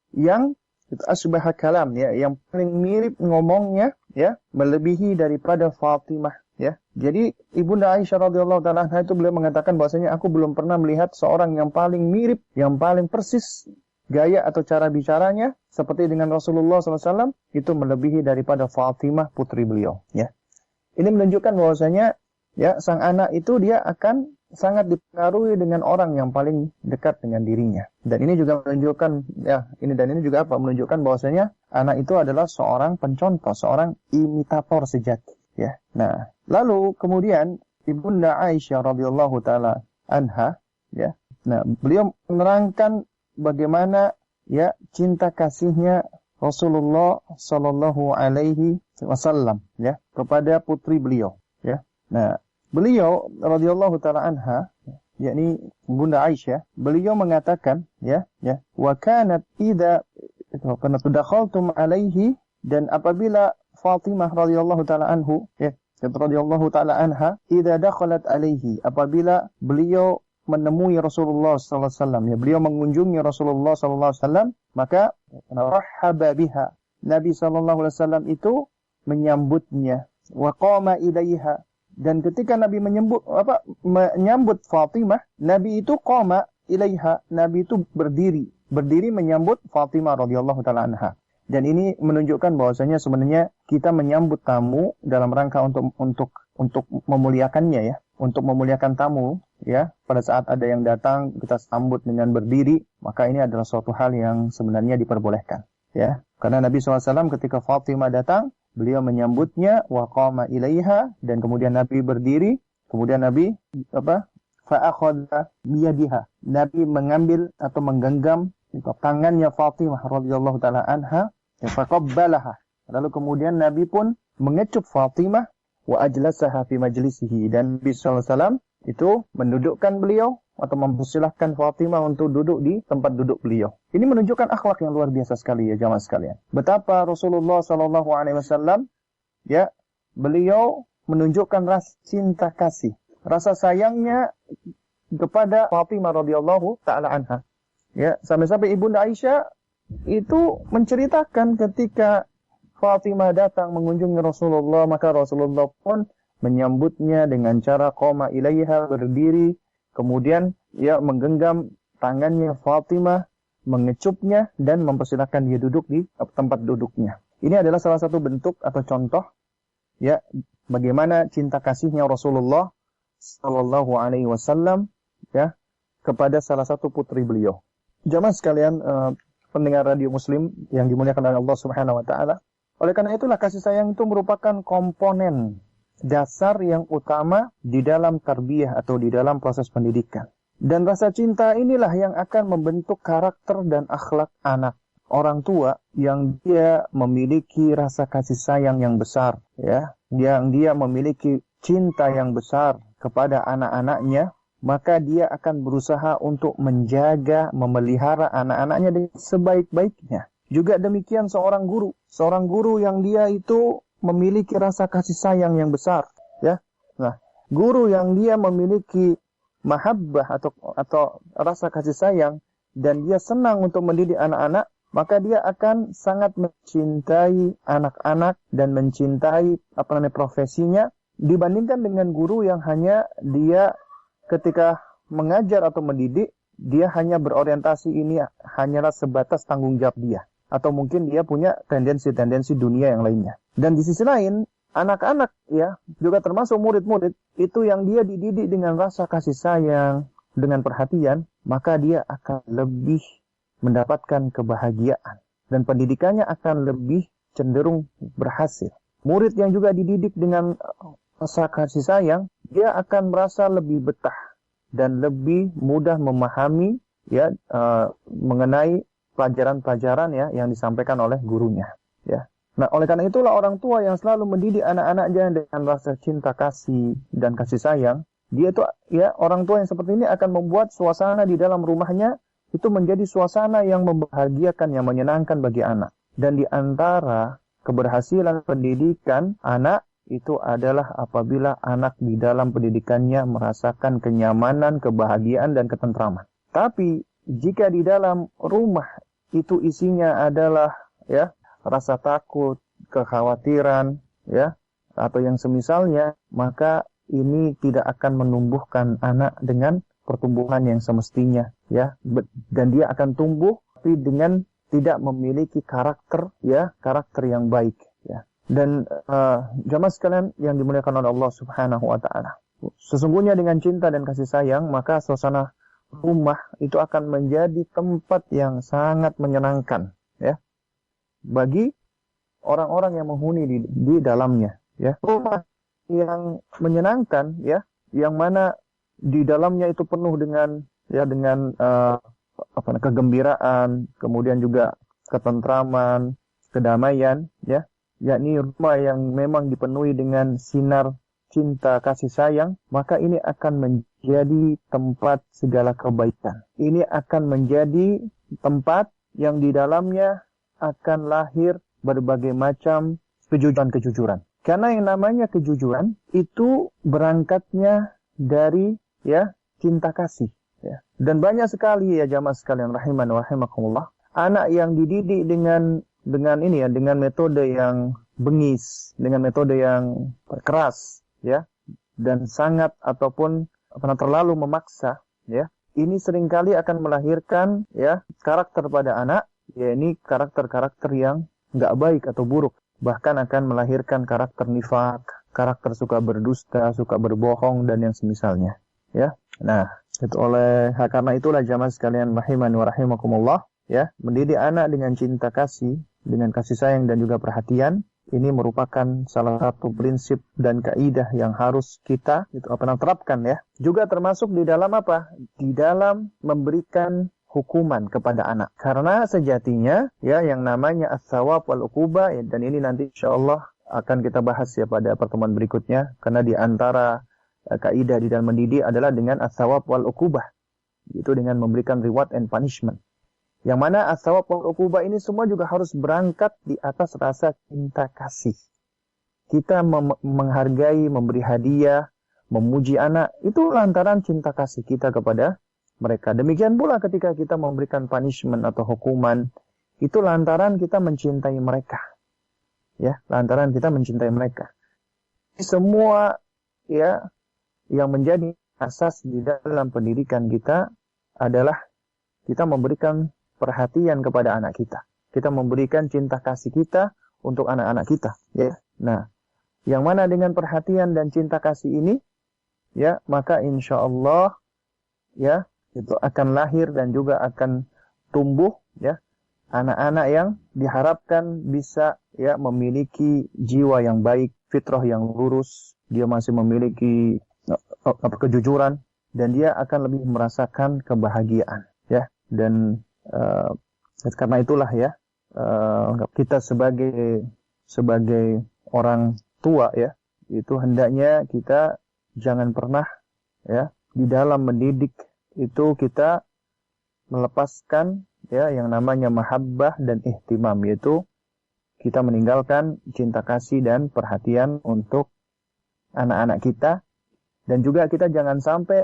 yang itu asbah kalam, ya, yang paling mirip ngomongnya, ya, melebihi daripada Fatimah, ya. Jadi Ibunda Aisyah radhiyallahu taala anha itu beliau mengatakan bahwasanya aku belum pernah melihat seorang yang paling mirip, yang paling persis gaya atau cara bicaranya seperti dengan Rasulullah SAW, itu melebihi daripada Fatimah putri beliau, ya. Ini menunjukkan bahwasanya, ya, sang anak itu dia akan sangat dipengaruhi dengan orang yang paling dekat dengan dirinya. Dan ini juga menunjukkan, ya, ini juga menunjukkan bahwasanya anak itu adalah seorang pencontoh, seorang imitator sejati, ya. Nah, lalu kemudian Ibunda Aisyah radhiyallahu taala anha, ya. Nah, beliau menerangkan bagaimana, ya, cinta kasihnya Rasulullah sallallahu alaihi wasallam, ya, kepada putri beliau, ya. Nah, beliau radhiyallahu taala anha, yakni Bunda Aisyah, beliau mengatakan, ya, wa kanat idza dakhaltum alaihi, dan apabila Fatimah radhiyallahu taala anhu, ya, radhiyallahu taala anha, idza dakhalat alaihi, apabila beliau menemui Rasulullah sallallahu alaihi wasallam, ya, beliau mengunjungi Rasulullah sallallahu alaihi wasallam, maka rahaba biha, Nabi sallallahu alaihi wasallam itu menyambutnya, wa qama ilaiha, Dan ketika Nabi menyambut Fatimah, Nabi itu qama ilaiha, Nabi itu berdiri menyambut Fatimah radhiyallahu taala anha. Dan ini menunjukkan bahwasanya sebenarnya kita menyambut tamu dalam rangka untuk memuliakannya ya, untuk memuliakan tamu ya. Pada saat ada yang datang kita sambut dengan berdiri, maka ini adalah suatu hal yang sebenarnya diperbolehkan ya. Karena Nabi SAW ketika Fatimah datang, beliau menyambutnya wa qama ilaiha, dan kemudian Nabi berdiri, kemudian Nabi fa'akhadha biyadiha. Nabi mengambil atau menggenggam tangannya Fatimah radhiyallahu taala anha, faqabbalaha. Lalu kemudian Nabi pun mengecup Fatimah wa ajlasaha fi majlisihi, dan Nabi SAW itu mendudukkan beliau atau mempersilahkan Fatimah untuk duduk di tempat duduk beliau. Ini menunjukkan akhlak yang luar biasa sekali ya jamaah sekalian. Betapa Rasulullah SAW ya, beliau menunjukkan rasa cinta kasih, rasa sayangnya kepada Fatimah radhiyallahu taala anha. Ya, sampai-sampai Ibunda Aisyah itu menceritakan ketika Fatimah datang mengunjungi Rasulullah, maka Rasulullah pun menyambutnya dengan cara qama ilaiha, berdiri, kemudian ya menggenggam tangannya Fatimah, mengecupnya dan mempersilahkan dia duduk di tempat duduknya. Ini adalah salah satu bentuk atau contoh ya bagaimana cinta kasihnya Rasulullah sallallahu alaihi wasallam ya kepada salah satu putri beliau. Jamaah sekalian, pendengar radio Muslim yang dimuliakan oleh Allah Subhanahu wa taala. Oleh karena itulah kasih sayang itu merupakan komponen dasar yang utama di dalam tarbiyah atau di dalam proses pendidikan. Dan rasa cinta inilah yang akan membentuk karakter dan akhlak anak. Orang tua yang dia memiliki rasa kasih sayang yang besar, ya, yang dia memiliki cinta yang besar kepada anak-anaknya, maka dia akan berusaha untuk menjaga, memelihara anak-anaknya dengan sebaik-baiknya. Juga demikian seorang guru yang dia itu memiliki rasa kasih sayang yang besar, ya. Nah, guru yang dia memiliki mahabbah atau rasa kasih sayang dan dia senang untuk mendidik anak-anak, maka dia akan sangat mencintai anak-anak dan mencintai profesinya dibandingkan dengan guru yang hanya dia ketika mengajar atau mendidik, dia hanya berorientasi ini hanyalah sebatas tanggung jawab dia. Atau mungkin dia punya tendensi-tendensi dunia yang lainnya. Dan di sisi lain, anak-anak ya, juga termasuk murid-murid, itu yang dia dididik dengan rasa kasih sayang, dengan perhatian, maka dia akan lebih mendapatkan kebahagiaan. Dan pendidikannya akan lebih cenderung berhasil. Murid yang juga dididik dengan rasa kasih sayang, dia akan merasa lebih betah dan lebih mudah memahami ya mengenai pelajaran-pelajaran ya yang disampaikan oleh gurunya ya. Nah, oleh karena itulah orang tua yang selalu mendidik anak-anaknya dengan rasa cinta kasih dan kasih sayang, dia itu ya orang tua yang seperti ini akan membuat suasana di dalam rumahnya itu menjadi suasana yang membahagiakan, yang menyenangkan bagi anak. Dan di antara keberhasilan pendidikan anak itu adalah apabila anak di dalam pendidikannya merasakan kenyamanan, kebahagiaan dan ketentraman. Tapi jika di dalam rumah itu isinya adalah ya rasa takut, kekhawatiran ya atau yang semisalnya, maka ini tidak akan menumbuhkan anak dengan pertumbuhan yang semestinya ya, dan dia akan tumbuh tapi dengan tidak memiliki karakter yang baik ya. Dan jamaah sekalian yang dimuliakan oleh Allah Subhanahu wa taala, sesungguhnya dengan cinta dan kasih sayang maka suasana rumah itu akan menjadi tempat yang sangat menyenangkan ya bagi orang-orang yang menghuni di dalamnya ya. Rumah yang menyenangkan ya, yang mana di dalamnya itu penuh dengan kegembiraan, kemudian juga ketentraman, kedamaian ya, yakni rumah yang memang dipenuhi dengan sinar cinta kasih sayang, maka ini akan menjadi tempat segala kebaikan. Ini akan menjadi tempat yang di dalamnya akan lahir berbagai macam kejujuran. Karena yang namanya kejujuran itu berangkatnya dari ya cinta kasih ya. Dan banyak sekali ya jamaah sekalian rahiman wa rahimakumullah, anak yang dididik dengan metode yang bengis, dengan metode yang keras ya, dan sangat ataupun terlalu memaksa, ya, ini seringkali akan melahirkan, ya, karakter pada anak, ya, ini karakter-karakter yang nggak baik atau buruk, bahkan akan melahirkan karakter nifak, karakter suka berdusta, suka berbohong dan yang semisalnya, ya. Nah, karena itulah jamaah sekalian rahimani wa rahimakumullah, ya, mendidik anak dengan cinta kasih, dengan kasih sayang dan juga perhatian, ini merupakan salah satu prinsip dan kaidah yang harus kita terapkan, ya. Juga termasuk di dalam apa? Di dalam memberikan hukuman kepada anak. Karena sejatinya, ya, yang namanya as-sawab wal uqubah, ya, dan ini nanti insyaallah akan kita bahas, ya, pada pertemuan berikutnya, karena di antara kaidah di dalam mendidik adalah dengan as-sawab wal uqubah, itu dengan memberikan reward and punishment. Yang mana as-sawab wal uqubah ini semua juga harus berangkat di atas rasa cinta kasih. Kita menghargai, memberi hadiah, memuji anak, itu lantaran cinta kasih kita kepada mereka. Demikian pula ketika kita memberikan punishment atau hukuman, itu lantaran kita mencintai mereka. Ya, lantaran kita mencintai mereka. Semua, ya, yang menjadi asas di dalam pendidikan kita adalah kita memberikan perhatian kepada anak kita. Kita memberikan cinta kasih kita untuk anak-anak kita, ya. Nah, yang mana dengan perhatian dan cinta kasih ini, ya, maka insya Allah, ya, itu akan lahir dan juga akan tumbuh, ya, anak-anak yang diharapkan bisa, ya, memiliki jiwa yang baik, fitrah yang lurus, dia masih memiliki kejujuran, dan dia akan lebih merasakan kebahagiaan, ya. Dan karena itulah, ya, kita sebagai orang tua, ya, itu hendaknya kita jangan pernah, ya, di dalam mendidik itu kita melepaskan, ya, yang namanya mahabbah dan ihtimam, yaitu kita meninggalkan cinta kasih dan perhatian untuk anak-anak kita, dan juga kita jangan sampai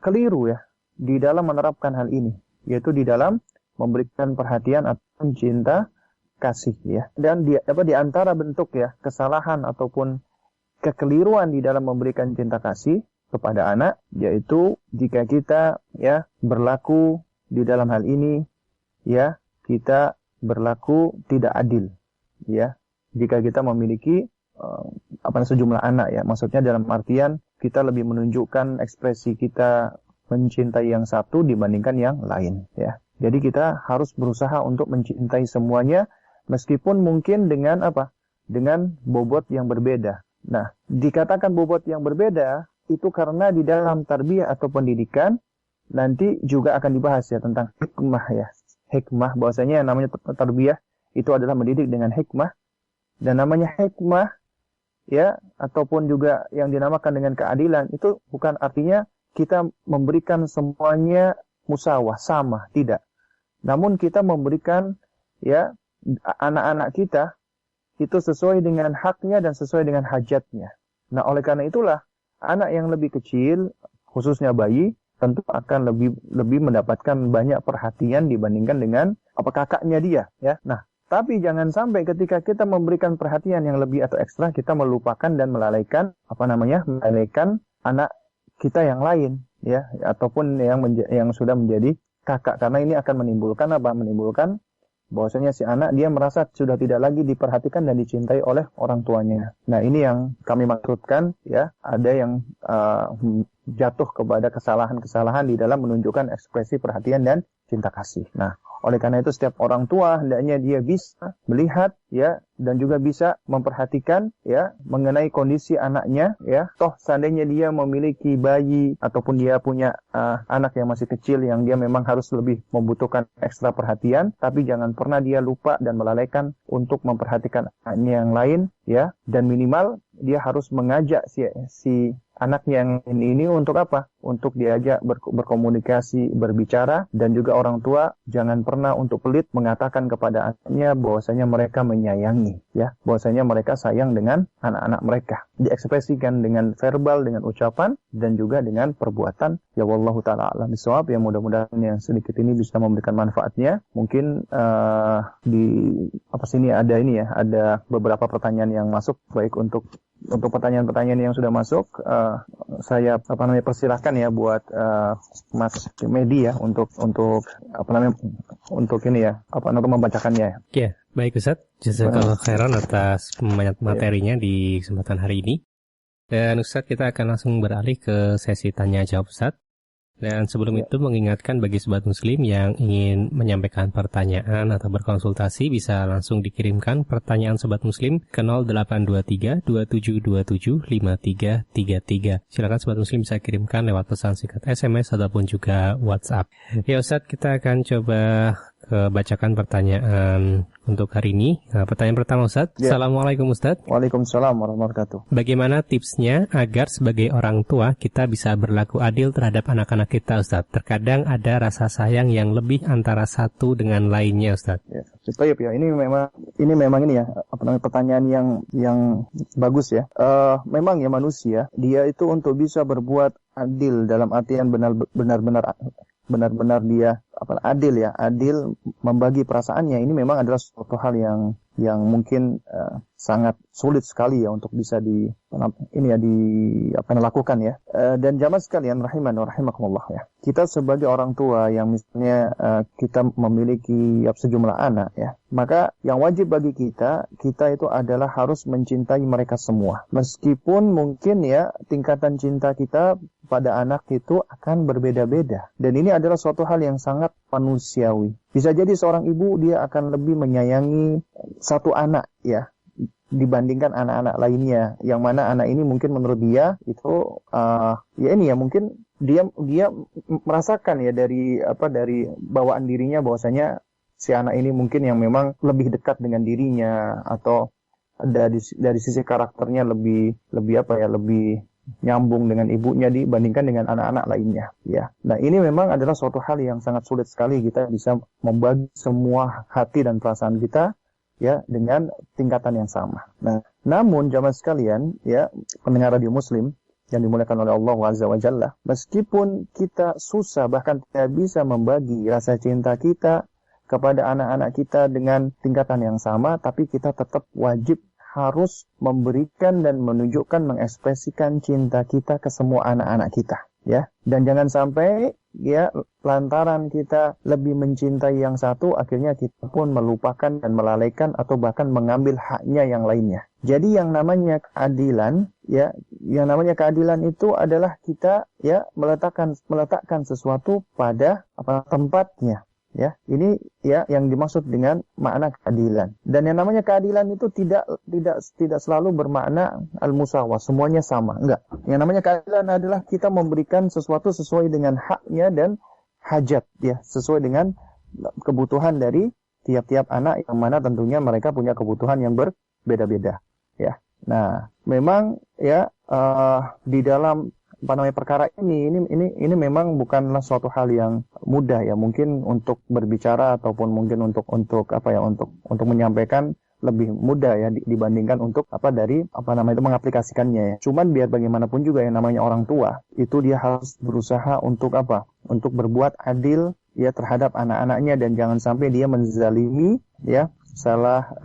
keliru, ya, di dalam menerapkan hal ini, yaitu di dalam memberikan perhatian atau cinta kasih, ya. Dan di antara bentuk, ya, kesalahan ataupun kekeliruan di dalam memberikan cinta kasih kepada anak, yaitu jika kita, ya, berlaku di dalam hal ini, ya, kita berlaku tidak adil, ya. Jika kita memiliki sejumlah anak, ya, maksudnya dalam artian kita lebih menunjukkan ekspresi kita mencintai yang satu dibandingkan yang lain, ya. Jadi kita harus berusaha untuk mencintai semuanya, meskipun mungkin dengan dengan bobot yang berbeda. Nah, dikatakan bobot yang berbeda itu karena di dalam tarbiyah atau pendidikan nanti juga akan dibahas, ya, tentang hikmah, ya. Hikmah, bahwasanya yang namanya tarbiyah itu adalah mendidik dengan hikmah, dan namanya hikmah, ya, ataupun juga yang dinamakan dengan keadilan, itu bukan artinya kita memberikan semuanya musawah, sama, tidak. Namun kita memberikan, ya, anak-anak kita itu sesuai dengan haknya dan sesuai dengan hajatnya. Nah, oleh karena itulah anak yang lebih kecil, khususnya bayi, tentu akan lebih mendapatkan banyak perhatian dibandingkan dengan kakaknya dia, ya. Nah, tapi jangan sampai ketika kita memberikan perhatian yang lebih atau ekstra, kita melupakan dan melalaikan melalaikan anak kita yang lain, ya, ataupun yang sudah menjadi kakak, karena ini akan menimbulkan bahwasanya si anak dia merasa sudah tidak lagi diperhatikan dan dicintai oleh orang tuanya. Nah, ini yang kami maksudkan, ya, ada yang jatuh kepada kesalahan-kesalahan di dalam menunjukkan ekspresi perhatian dan cinta kasih. Nah, oleh karena itu setiap orang tua hendaknya dia bisa melihat, ya, dan juga bisa memperhatikan, ya, mengenai kondisi anaknya, ya. Toh seandainya dia memiliki bayi ataupun dia punya anak yang masih kecil yang dia memang harus lebih membutuhkan ekstra perhatian, tapi jangan pernah dia lupa dan melalaikan untuk memperhatikan anaknya yang lain, ya. Dan minimal dia harus mengajak si anaknya yang ini untuk apa? Untuk diajak berkomunikasi, berbicara, dan juga orang tua jangan pernah untuk pelit mengatakan kepada anaknya bahwasanya mereka menyayangi, ya, bahwasanya mereka sayang dengan anak-anak mereka. Diekspresikan dengan verbal, dengan ucapan, dan juga dengan perbuatan. Ya, wallahu ta'ala a'lam bishawab. Ya, mudah-mudahan yang sedikit ini bisa memberikan manfaatnya. Mungkin di sini ada beberapa pertanyaan yang masuk, baik untuk untuk pertanyaan-pertanyaan yang sudah masuk, saya persilahkan ya buat Mas Medi ya untuk membacakannya. Ya, baik Ustaz. Jazakallahu khairan atas materinya di kesempatan hari ini. Dan Ustaz, kita akan langsung beralih ke sesi tanya jawab Ustaz. Dan sebelum itu mengingatkan bagi sobat muslim yang ingin menyampaikan pertanyaan atau berkonsultasi bisa langsung dikirimkan pertanyaan sobat muslim ke 0823 2727 5333. Silakan sobat muslim bisa kirimkan lewat pesan singkat SMS ataupun juga WhatsApp. Ya Ustadz, kita akan coba bacakan pertanyaan untuk hari ini. Nah, pertanyaan pertama Ustadz. Ya. Assalamualaikum Ustadz. Waalaikumsalam warahmatullahi wabarakatuh. Bagaimana tipsnya agar sebagai orang tua kita bisa berlaku adil terhadap anak-anak kita Ustadz? Terkadang ada rasa sayang yang lebih antara satu dengan lainnya Ustadz. Ya, ini memang pertanyaan yang bagus ya. Memang ya manusia dia itu untuk bisa berbuat adil dalam artian benar-benar dia adil membagi perasaannya, ini memang adalah suatu hal yang mungkin sangat sulit sekali ya untuk bisa dilakukan ya. Dan jamaah sekalian rahiman wa rahimakumullah ya. Kita sebagai orang tua yang misalnya kita memiliki sejumlah anak ya, maka yang wajib bagi kita itu adalah harus mencintai mereka semua. Meskipun mungkin ya tingkatan cinta kita pada anak itu akan berbeda-beda. Dan ini adalah suatu hal yang sangat manusiawi. Bisa jadi seorang ibu dia akan lebih menyayangi satu anak ya dibandingkan anak-anak lainnya, yang mana anak ini mungkin menurut dia itu mungkin dia merasakan ya dari bawaan dirinya bahwasanya si anak ini mungkin yang memang lebih dekat dengan dirinya, atau dari sisi karakternya lebih nyambung dengan ibunya dibandingkan dengan anak-anak lainnya ya. Nah, ini memang adalah suatu hal yang sangat sulit sekali kita bisa membagi semua hati dan perasaan kita ya dengan tingkatan yang sama. Nah, namun jamaah sekalian ya, pendengar radio Muslim yang dimuliakan oleh Allah Azza wa Jalla, meskipun kita susah bahkan tidak bisa membagi rasa cinta kita kepada anak-anak kita dengan tingkatan yang sama, tapi kita tetap wajib harus memberikan dan menunjukkan, mengekspresikan cinta kita ke semua anak-anak kita ya. Dan jangan sampai ya lantaran kita lebih mencintai yang satu akhirnya kita pun melupakan dan melalaikan atau bahkan mengambil haknya yang lainnya. Jadi yang namanya keadilan itu adalah kita ya meletakkan sesuatu pada tempatnya. Ya, ini ya yang dimaksud dengan makna keadilan. Dan yang namanya keadilan itu tidak selalu bermakna al-musawah, semuanya sama. Enggak. Yang namanya keadilan adalah kita memberikan sesuatu sesuai dengan haknya dan hajat ya, sesuai dengan kebutuhan dari tiap-tiap anak, yang mana tentunya mereka punya kebutuhan yang berbeda-beda ya. Nah, memang ya di dalam perkara ini memang bukanlah suatu hal yang mudah ya, mungkin untuk berbicara ataupun mungkin untuk menyampaikan lebih mudah ya dibandingkan untuk mengaplikasikannya ya. Cuman biar bagaimanapun juga yang namanya orang tua itu dia harus berusaha untuk berbuat adil ya terhadap anak-anaknya, dan jangan sampai dia menzalimi ya salah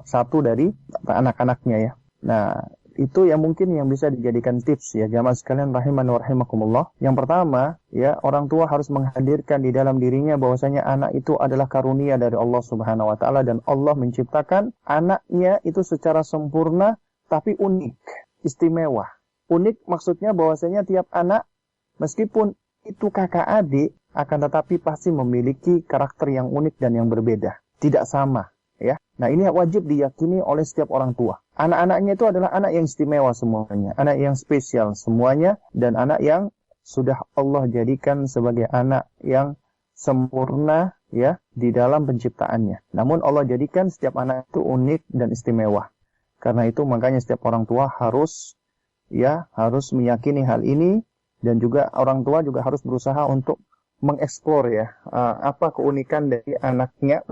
satu dari anak-anaknya ya. Nah, itu yang mungkin yang bisa dijadikan tips ya jamaah sekalian rahiman wa rahimakumullah. Yang pertama ya, orang tua harus menghadirkan di dalam dirinya bahwasanya anak itu adalah karunia dari Allah Subhanahu wa taala, dan Allah menciptakan anaknya itu secara sempurna tapi unik, istimewa. Unik maksudnya bahwasanya tiap anak meskipun itu kakak adik akan tetapi pasti memiliki karakter yang unik dan yang berbeda, tidak sama ya. Nah, ini wajib diyakini oleh setiap orang tua. Anak-anaknya itu adalah anak yang istimewa semuanya, anak yang spesial semuanya, dan anak yang sudah Allah jadikan sebagai anak yang sempurna ya di dalam penciptaannya. Namun Allah jadikan setiap anak itu unik dan istimewa. Karena itu makanya setiap orang tua harus meyakini hal ini, dan juga orang tua juga harus berusaha untuk mengeksplor ya apa keunikan dari anaknya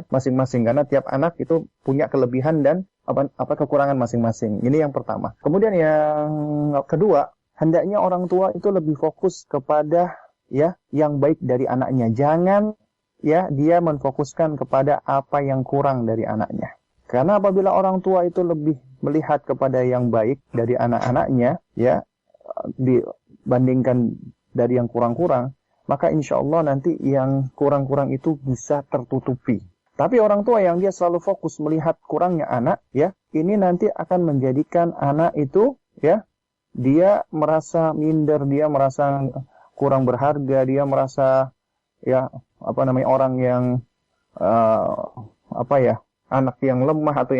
masing-masing, karena tiap anak itu punya kelebihan dan kekurangan masing-masing. Ini yang pertama. Kemudian yang kedua, hendaknya orang tua itu lebih fokus kepada ya yang baik dari anaknya. Jangan ya dia menfokuskan kepada apa yang kurang dari anaknya. Karena apabila orang tua itu lebih melihat kepada yang baik dari anak-anaknya, ya, dibandingkan dari yang kurang-kurang, maka insya Allah nanti yang kurang-kurang itu bisa tertutupi. Tapi orang tua yang dia selalu fokus melihat kurangnya anak, ya, ini nanti akan menjadikan anak itu, ya, dia merasa minder, dia merasa kurang berharga, dia merasa, ya, orang yang anak yang lemah atau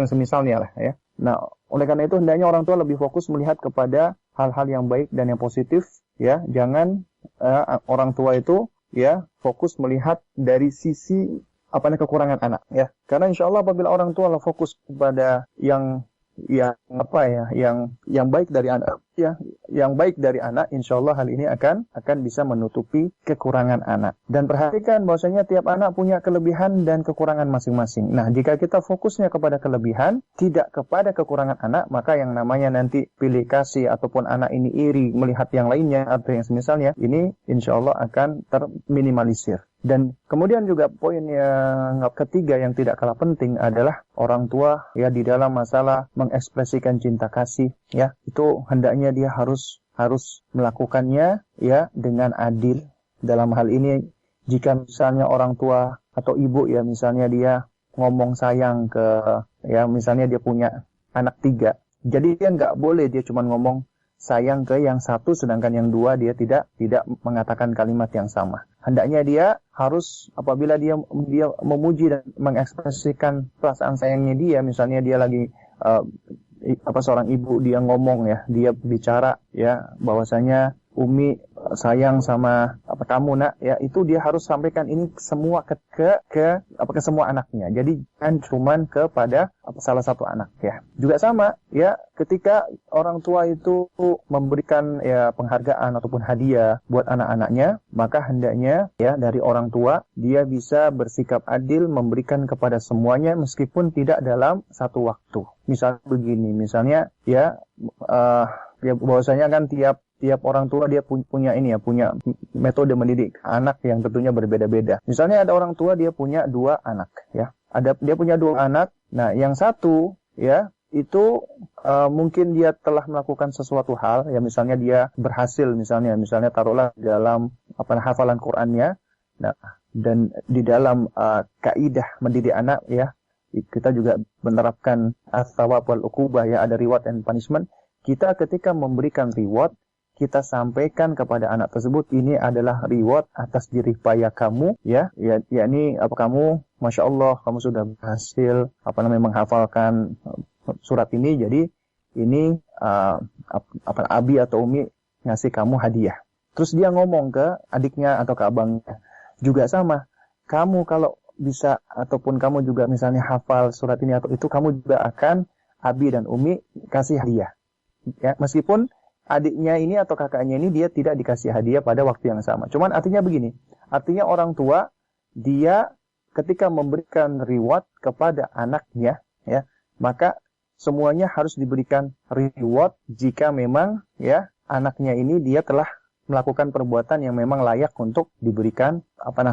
yang semisalnya lah, ya. Nah, oleh karena itu hendaknya orang tua lebih fokus melihat kepada hal-hal yang baik dan yang positif, ya. Jangan orang tua itu, ya, fokus melihat dari sisi kekurangan anak, ya. Karena insya Allah apabila orang tua fokus kepada yang baik dari anak, ya, yang baik dari anak, insya Allah hal ini akan bisa menutupi kekurangan anak. Dan perhatikan bahwasanya tiap anak punya kelebihan dan kekurangan masing-masing. Nah, jika kita fokusnya kepada kelebihan, tidak kepada kekurangan anak, maka yang namanya nanti pilih kasih ataupun anak ini iri melihat yang lainnya atau yang semisalnya, ini insya Allah akan terminimalisir. Dan kemudian juga poin yang ketiga yang tidak kalah penting adalah orang tua, ya, di dalam masalah mengekspresikan cinta kasih, ya, itu hendaknya dia harus melakukannya, ya, dengan adil. Dalam hal ini, jika misalnya orang tua atau ibu, ya, misalnya dia ngomong sayang ya, misalnya dia punya anak 3, jadi dia nggak boleh dia cuma ngomong sayang ke yang 1, sedangkan yang 2 dia tidak mengatakan kalimat yang sama. Hendaknya dia harus, apabila dia memuji dan mengekspresikan perasaan sayangnya dia, misalnya dia lagi seorang ibu, dia ngomong, ya, dia bicara, ya, bahwasanya Umi sayang sama kamu, Nak, ya, itu dia harus sampaikan ini semua ke semua anaknya. Jadi jangan cuman kepada salah satu anak, ya. Juga sama, ya, ketika orang tua itu memberikan, ya, penghargaan ataupun hadiah buat anak-anaknya, maka hendaknya, ya, dari orang tua dia bisa bersikap adil memberikan kepada semuanya meskipun tidak dalam satu waktu. Misalnya begini, misalnya, ya, bahwasanya kan tiap orang tua dia punya metode mendidik anak yang tentunya berbeda-beda. Misalnya ada orang tua dia punya 2 anak, ya. Dia punya 2 anak. Nah, yang satu, ya, itu mungkin dia telah melakukan sesuatu hal, ya, misalnya dia berhasil, misalnya taruhlah dalam hafalan Qur'annya. Nah, dan di dalam kaidah mendidik anak, ya, kita juga menerapkan as-thawab wal uqubah, ya, ada reward and punishment. Kita ketika memberikan reward, kita sampaikan kepada anak tersebut, ini adalah reward atas jerih payah kamu, ya, yakni kamu, masya Allah, kamu sudah berhasil menghafalkan surat ini, jadi ini Abi atau Umi ngasih kamu hadiah. Terus dia ngomong ke adiknya atau ke abangnya, juga sama, kamu kalau bisa ataupun kamu juga misalnya hafal surat ini atau itu, kamu juga akan Abi dan Umi kasih hadiah, ya, meskipun adiknya ini atau kakaknya ini dia tidak dikasih hadiah pada waktu yang sama. Cuman artinya begini, artinya orang tua dia ketika memberikan reward kepada anaknya, ya, maka semuanya harus diberikan reward jika memang, ya, anaknya ini dia telah melakukan perbuatan yang memang layak untuk diberikan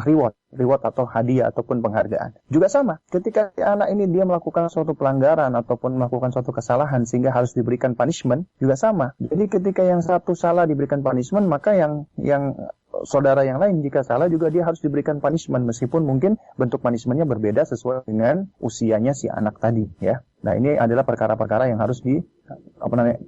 reward atau hadiah ataupun penghargaan. Juga sama, ketika anak ini dia melakukan suatu pelanggaran ataupun melakukan suatu kesalahan sehingga harus diberikan punishment, juga sama. Jadi ketika yang satu salah diberikan punishment, maka yang saudara yang lain jika salah juga dia harus diberikan punishment, meskipun mungkin bentuk punishmentnya berbeda sesuai dengan usianya si anak tadi, ya. Nah, ini adalah perkara-perkara yang harus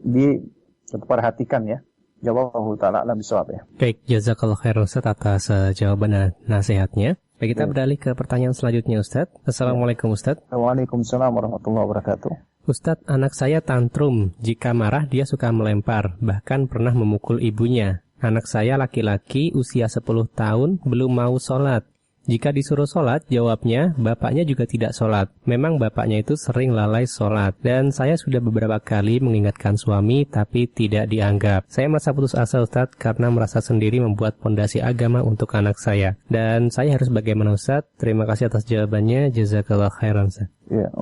diperhatikan, ya. Jawabanhu ta'ala alam bisawab, ya. Baik, jazakallahu khairan Ustaz atas jawaban dan nasihatnya. Baik, kita beralih ke pertanyaan selanjutnya, Ustaz. Assalamualaikum, Ustaz. Waalaikumsalam warahmatullahi wabarakatuh. Ustaz, anak saya tantrum. Jika marah dia suka melempar, bahkan pernah memukul ibunya. Anak saya laki-laki usia 10 tahun belum mau sholat. Jika disuruh sholat, jawabnya, bapaknya juga tidak sholat. Memang bapaknya itu sering lalai sholat. Dan saya sudah beberapa kali mengingatkan suami, tapi tidak dianggap. Saya merasa putus asa, Ustadz, karena merasa sendiri membuat pondasi agama untuk anak saya. Dan saya harus bagaimana, Ustadz? Terima kasih atas jawabannya. Jazakallah khairan, Ustadz. Ya,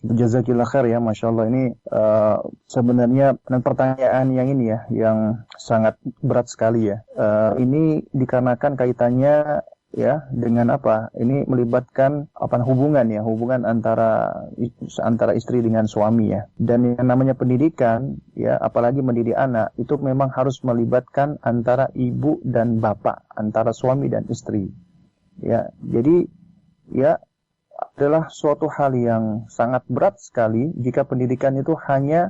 jazakillah khair, ya, Masya Allah. Ini sebenarnya pertanyaan yang ini, ya, yang sangat berat sekali, ya. Ini dikarenakan kaitannya ya dengan apa? Ini melibatkan hubungan antara istri dengan suami ya. Dan yang namanya pendidikan ya, apalagi mendidik anak itu memang harus melibatkan antara ibu dan bapak, antara suami dan istri. Ya, jadi ya adalah suatu hal yang sangat berat sekali jika pendidikan itu hanya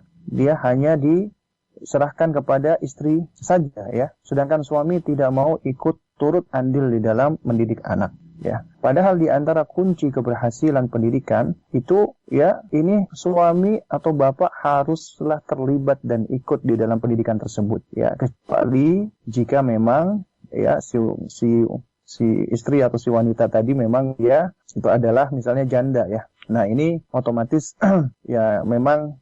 diserahkan kepada istri saja ya. Sedangkan suami tidak mau ikut turut andil di dalam mendidik anak ya. Padahal di antara kunci keberhasilan pendidikan itu ya, ini suami atau bapak haruslah terlibat dan ikut di dalam pendidikan tersebut ya, kecuali jika memang ya si istri atau si wanita tadi memang ya itu adalah misalnya janda ya. Nah, ini otomatis ya memang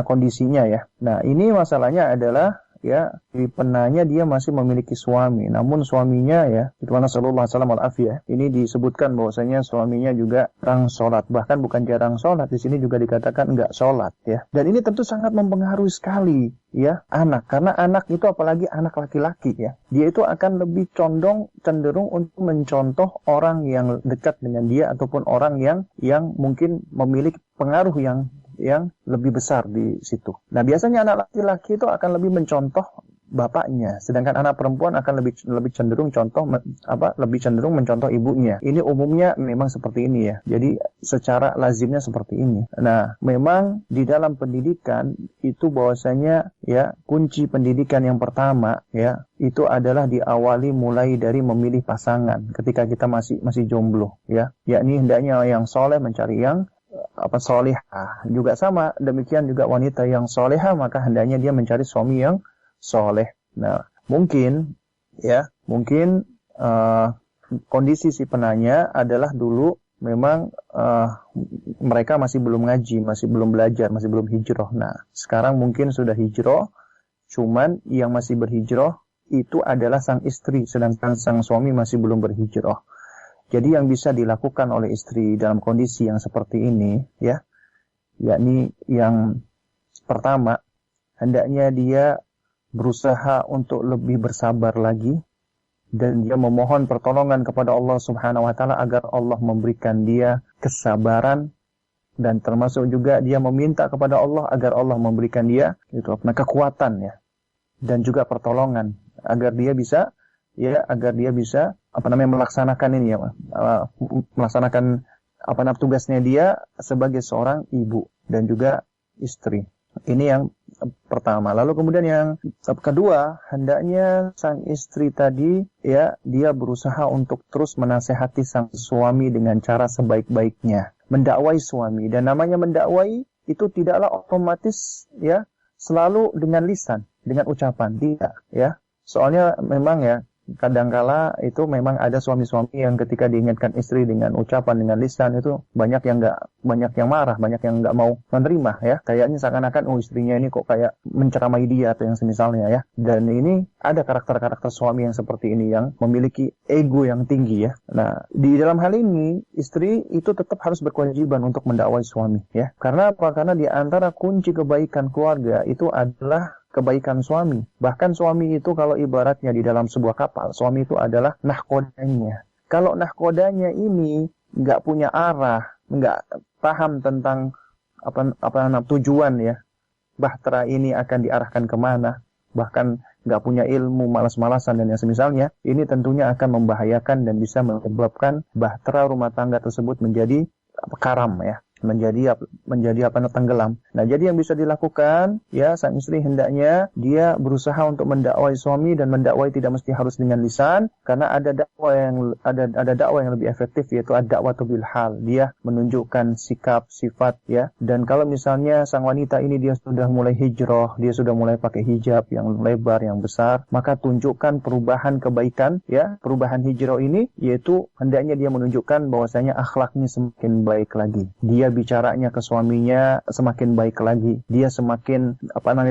kondisinya ya. Nah, ini masalahnya adalah ya di penanya dia masih memiliki suami, namun suaminya ya, itu mana sallallahu alaihi wasallam ini disebutkan bahwasanya suaminya juga jarang sholat, bahkan bukan jarang sholat, di sini juga dikatakan enggak sholat ya. Dan ini tentu sangat mempengaruhi sekali ya anak, karena anak itu apalagi anak laki-laki ya, dia itu akan lebih cenderung untuk mencontoh orang yang dekat dengan dia ataupun orang yang mungkin memiliki pengaruh yang lebih besar di situ. Nah, biasanya anak laki-laki itu akan lebih mencontoh bapaknya, sedangkan anak perempuan akan lebih cenderung mencontoh ibunya. Ini umumnya memang seperti ini ya. Jadi secara lazimnya seperti ini. Nah, memang di dalam pendidikan itu bahwasanya ya kunci pendidikan yang pertama ya itu adalah diawali mulai dari memilih pasangan ketika kita masih jomblo ya. Yakni hendaknya yang soleh mencari yang solihah. Juga sama, demikian juga wanita yang solihah, maka hendaknya dia mencari suami yang soleh. Nah, mungkin kondisi si penanya adalah dulu memang mereka masih belum ngaji, masih belum belajar, masih belum hijrah. Nah, sekarang mungkin sudah hijrah, cuman yang masih berhijrah itu adalah sang istri, sedangkan sang suami masih belum berhijrah. Jadi yang bisa dilakukan oleh istri dalam kondisi yang seperti ini ya, yakni yang pertama, hendaknya dia berusaha untuk lebih bersabar lagi dan dia memohon pertolongan kepada Allah Subhanahu wa taala agar Allah memberikan dia kesabaran, dan termasuk juga dia meminta kepada Allah agar Allah memberikan dia kekuatan ya, dan juga pertolongan agar dia bisa melaksanakan ini ya, melaksanakan tugasnya dia sebagai seorang ibu dan juga istri. Ini yang pertama. Lalu kemudian yang kedua, hendaknya sang istri tadi ya dia berusaha untuk terus menasehati sang suami dengan cara sebaik-baiknya, mendakwai suami. Dan namanya mendakwai itu tidaklah otomatis ya selalu dengan lisan, dengan ucapan, tidak ya. Soalnya memang ya kadangkala itu memang ada suami-suami yang ketika diingatkan istri dengan ucapan, dengan lisan itu banyak yang marah, banyak yang nggak mau menerima ya. Kayaknya seakan-akan istrinya ini kok kayak menceramai dia atau yang semisalnya ya. Dan ini ada karakter-karakter suami yang seperti ini yang memiliki ego yang tinggi ya. Nah, di dalam hal ini istri itu tetap harus berkewajiban untuk mendakwai suami ya. Karena apa? Karena di antara kunci kebaikan keluarga itu adalah kebaikan suami. Bahkan suami itu kalau ibaratnya di dalam sebuah kapal, suami itu adalah nahkodanya. Kalau nahkodanya ini nggak punya arah, nggak paham tentang tujuan ya, bahtera ini akan diarahkan kemana, bahkan nggak punya ilmu, malas-malasan dan yang semisalnya, ini tentunya akan membahayakan dan bisa menyebabkan bahtera rumah tangga tersebut menjadi karam ya, menjadi tenggelam. Nah, jadi yang bisa dilakukan ya, sang istri hendaknya dia berusaha untuk mendakwai suami, dan mendakwai tidak mesti harus dengan lisan, karena ada dakwah yang lebih efektif, yaitu ad-da'watu bil hal. Dia menunjukkan sikap, sifat ya. Dan kalau misalnya sang wanita ini dia sudah mulai hijrah, dia sudah mulai pakai hijab yang lebar, yang besar, maka tunjukkan perubahan kebaikan ya, perubahan hijrah ini, yaitu hendaknya dia menunjukkan bahwasanya akhlaknya semakin baik lagi. Dia bicaranya ke suaminya semakin baik lagi. Dia semakin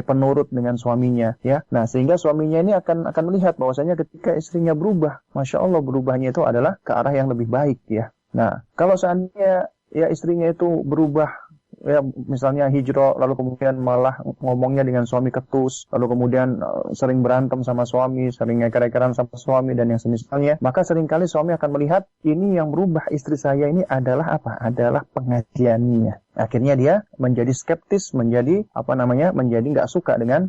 penurut dengan suaminya ya. Nah, sehingga suaminya ini akan melihat bahwasanya ketika istrinya berubah, Masya Allah, berubahnya itu adalah ke arah yang lebih baik ya. Nah, kalau seandainya ya istrinya itu berubah ya misalnya hijrah lalu kemudian malah ngomongnya dengan suami ketus, lalu kemudian sering berantem sama suami, sering ngeker-ngekeran sama suami dan yang semisalnya, maka seringkali suami akan melihat ini yang berubah istri saya ini adalah apa? Adalah pengajiannya. Akhirnya dia menjadi skeptis, menjadi nggak suka dengan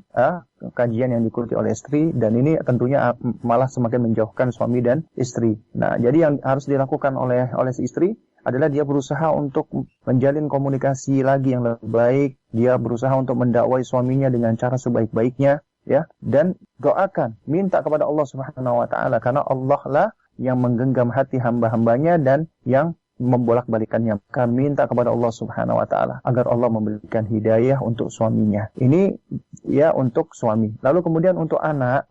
kajian yang diikuti oleh istri, dan ini tentunya malah semakin menjauhkan suami dan istri. Nah, jadi yang harus dilakukan oleh si istri adalah dia berusaha untuk menjalin komunikasi lagi yang lebih baik. Dia berusaha untuk mendakwai suaminya dengan cara sebaik-baiknya, ya. Dan doakan, minta kepada Allah Subhanahu wa taala, karena Allah lah yang menggenggam hati hamba-hambanya dan yang membolak-balikannya. Maka minta kepada Allah Subhanahu wa taala agar Allah memberikan hidayah untuk suaminya. Ini ya untuk suami. Lalu kemudian untuk anak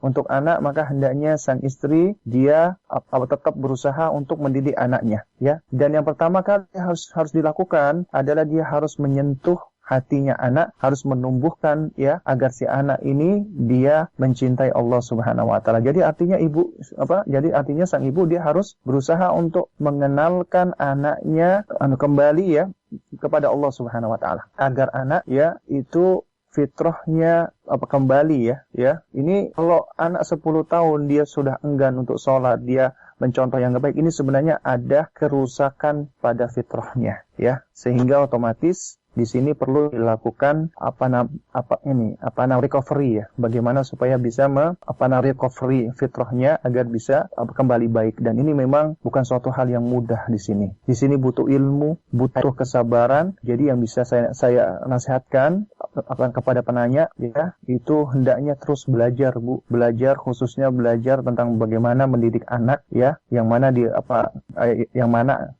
maka hendaknya sang istri dia tetap berusaha untuk mendidik anaknya, ya. Dan yang pertama kali harus dilakukan adalah dia harus menyentuh hatinya anak, harus menumbuhkan ya agar si anak ini dia mencintai Allah Subhanahu wa taala. Jadi artinya sang ibu dia harus berusaha untuk mengenalkan anaknya kembali ya kepada Allah Subhanahu wa taala, agar anak ya itu fitrahnya kembali ya. Ini kalau anak 10 tahun dia sudah enggan untuk sholat, dia mencontoh yang baik, ini sebenarnya ada kerusakan pada fitrahnya ya, sehingga otomatis di sini perlu dilakukan recovery ya. Bagaimana supaya bisa recovery fitrahnya agar bisa kembali baik. Dan ini memang bukan suatu hal yang mudah di sini. Di sini butuh ilmu, butuh kesabaran. Jadi yang bisa saya nasihatkan kepada penanya ya, itu hendaknya terus belajar, Bu. Belajar, khususnya belajar tentang bagaimana mendidik anak ya, yang mana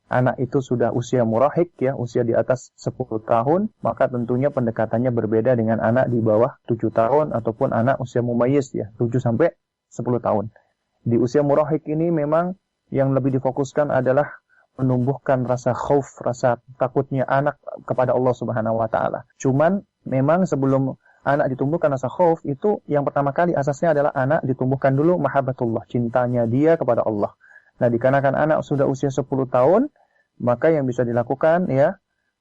anak itu sudah usia murahik ya, usia di atas 10 tahun, maka tentunya pendekatannya berbeda dengan anak di bawah 7 tahun ataupun anak usia mumayyiz ya, 7 sampai 10 tahun. Di usia murahik ini memang yang lebih difokuskan adalah menumbuhkan rasa khauf, rasa takutnya anak kepada Allah Subhanahu wa taala. Cuman memang sebelum anak ditumbuhkan rasa khauf itu, yang pertama kali asasnya adalah anak ditumbuhkan dulu mahabbatullah, cintanya dia kepada Allah. Nah, dikarenakan anak sudah usia 10 tahun, maka yang bisa dilakukan ya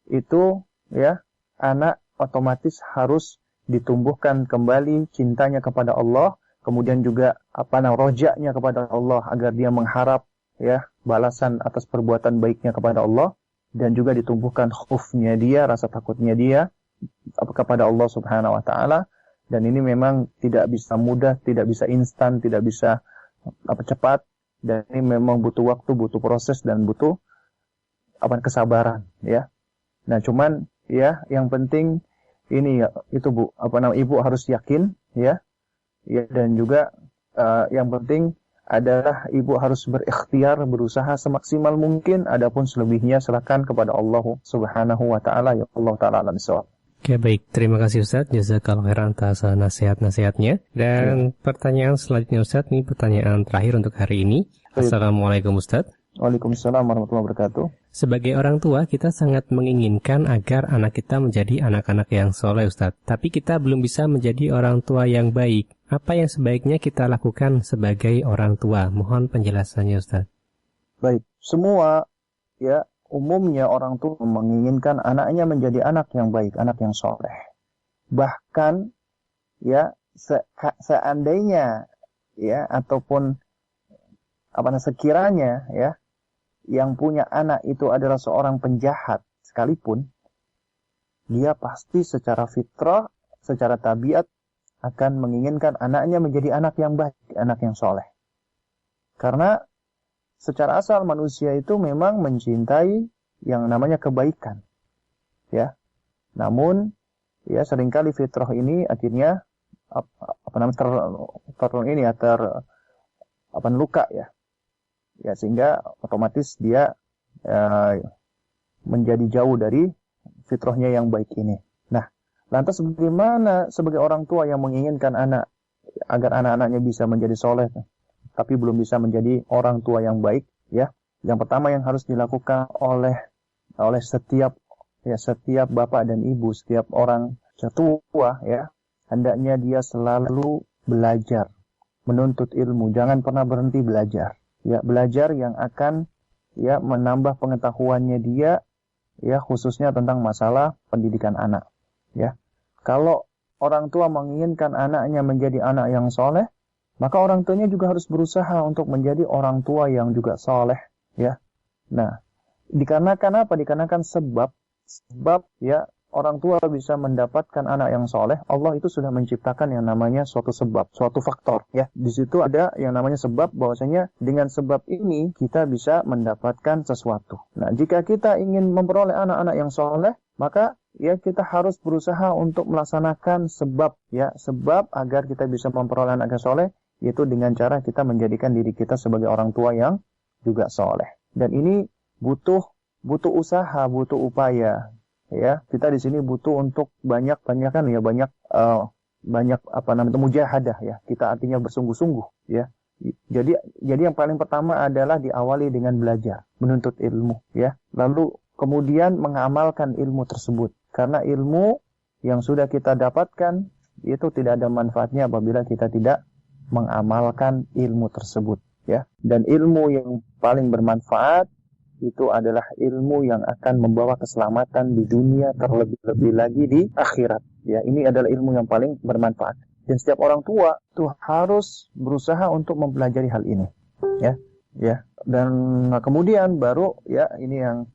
itu ya, anak otomatis harus ditumbuhkan kembali cintanya kepada Allah, kemudian juga rojaknya kepada Allah agar dia mengharap ya balasan atas perbuatan baiknya kepada Allah, dan juga ditumbuhkan khaufnya dia, rasa takutnya dia kepada Allah Subhanahu wa taala. Dan ini memang tidak bisa mudah, tidak bisa instan, tidak bisa cepat, dan ini memang butuh waktu, butuh proses, dan butuh kesabaran ya. Nah, cuman ya yang penting ini ya itu Bu, ibu harus yakin ya dan juga yang penting adalah ibu harus berikhtiar, berusaha semaksimal mungkin. Adapun selebihnya serahkan kepada Allah Subhanahu wa taala, ya Allah taala alam bisawab. Oke, baik, terima kasih Ustaz, jazakallahu khairan atas nasihat-nasihatnya. Dan pertanyaan selanjutnya Ustaz, ini pertanyaan terakhir untuk hari ini. Assalamualaikum Ustaz. Waalaikumsalam warahmatullahi wabarakatuh. Sebagai orang tua, kita sangat menginginkan agar anak kita menjadi anak-anak yang soleh, Ustaz. Tapi kita belum bisa menjadi orang tua yang baik. Apa yang sebaiknya kita lakukan sebagai orang tua? Mohon penjelasannya, Ustaz. Baik, semua ya umumnya orang tua menginginkan anaknya menjadi anak yang baik, anak yang soleh. Bahkan ya seandainya ya ataupun sekiranya ya yang punya anak itu adalah seorang penjahat sekalipun, dia pasti secara fitrah, secara tabiat akan menginginkan anaknya menjadi anak yang baik, anak yang soleh. Karena secara asal manusia itu memang mencintai yang namanya kebaikan, ya. Namun ya seringkali fitrah ini akhirnya luka ya. Ya, sehingga otomatis dia menjadi jauh dari fitrahnya yang baik ini. Nah, lantas bagaimana sebagai orang tua yang menginginkan anak agar anak-anaknya bisa menjadi soleh, tapi belum bisa menjadi orang tua yang baik? Ya, yang pertama yang harus dilakukan oleh setiap bapak dan ibu, setiap orang tua ya, hendaknya dia selalu belajar, menuntut ilmu, jangan pernah berhenti belajar. Ya, belajar yang akan ya menambah pengetahuannya dia ya, khususnya tentang masalah pendidikan anak, ya. Kalau orang tua menginginkan anaknya menjadi anak yang soleh, maka orang tuanya juga harus berusaha untuk menjadi orang tua yang juga soleh, ya. Nah, dikarenakan apa? Dikarenakan sebab ya, orang tua bisa mendapatkan anak yang soleh, Allah itu sudah menciptakan yang namanya suatu sebab, suatu faktor, ya. Di situ ada yang namanya sebab, bahwasanya dengan sebab ini kita bisa mendapatkan sesuatu. Nah, jika kita ingin memperoleh anak-anak yang soleh, maka ya kita harus berusaha untuk melaksanakan sebab, ya, sebab agar kita bisa memperoleh anak yang soleh, yaitu dengan cara kita menjadikan diri kita sebagai orang tua yang juga soleh. Dan ini butuh usaha, butuh upaya, ya. Kita di sini butuh untuk banyak mujahadah, ya. Kita artinya bersungguh-sungguh, ya. Jadi yang paling pertama adalah diawali dengan belajar, menuntut ilmu, ya. Lalu kemudian mengamalkan ilmu tersebut. Karena ilmu yang sudah kita dapatkan itu tidak ada manfaatnya apabila kita tidak mengamalkan ilmu tersebut, ya. Dan ilmu yang paling bermanfaat itu adalah ilmu yang akan membawa keselamatan di dunia, terlebih-lebih lagi di akhirat, ya. Ini adalah ilmu yang paling bermanfaat. Dan setiap orang tua itu harus berusaha untuk mempelajari hal ini, ya. Dan kemudian baru, ya, ini yang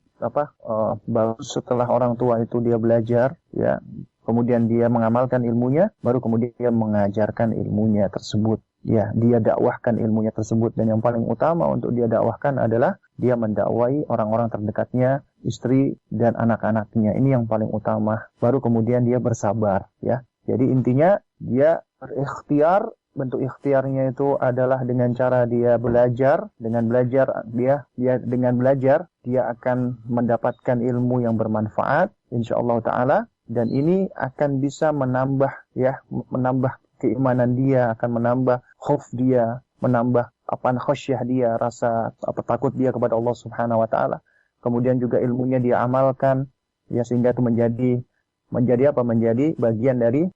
baru setelah orang tua itu dia belajar, ya, kemudian dia mengamalkan ilmunya, baru kemudian dia mengajarkan ilmunya tersebut, ya, dia dakwahkan ilmunya tersebut. Dan yang paling utama untuk dia dakwahkan adalah dia mendakwai orang-orang terdekatnya, istri dan anak-anaknya. Ini yang paling utama. Baru kemudian dia bersabar, ya. Jadi intinya dia berikhtiar. Bentuk ikhtiarnya itu adalah dengan cara dia belajar. Dengan belajar dia akan mendapatkan ilmu yang bermanfaat, insyaallah taala. Dan ini akan bisa menambah keimanan dia, akan menambah khauf dia, menambah khasyah dia, rasa takut dia kepada Allah Subhanahu wa taala. Kemudian juga ilmunya dia amalkan, ya, sehingga itu menjadi bagian dari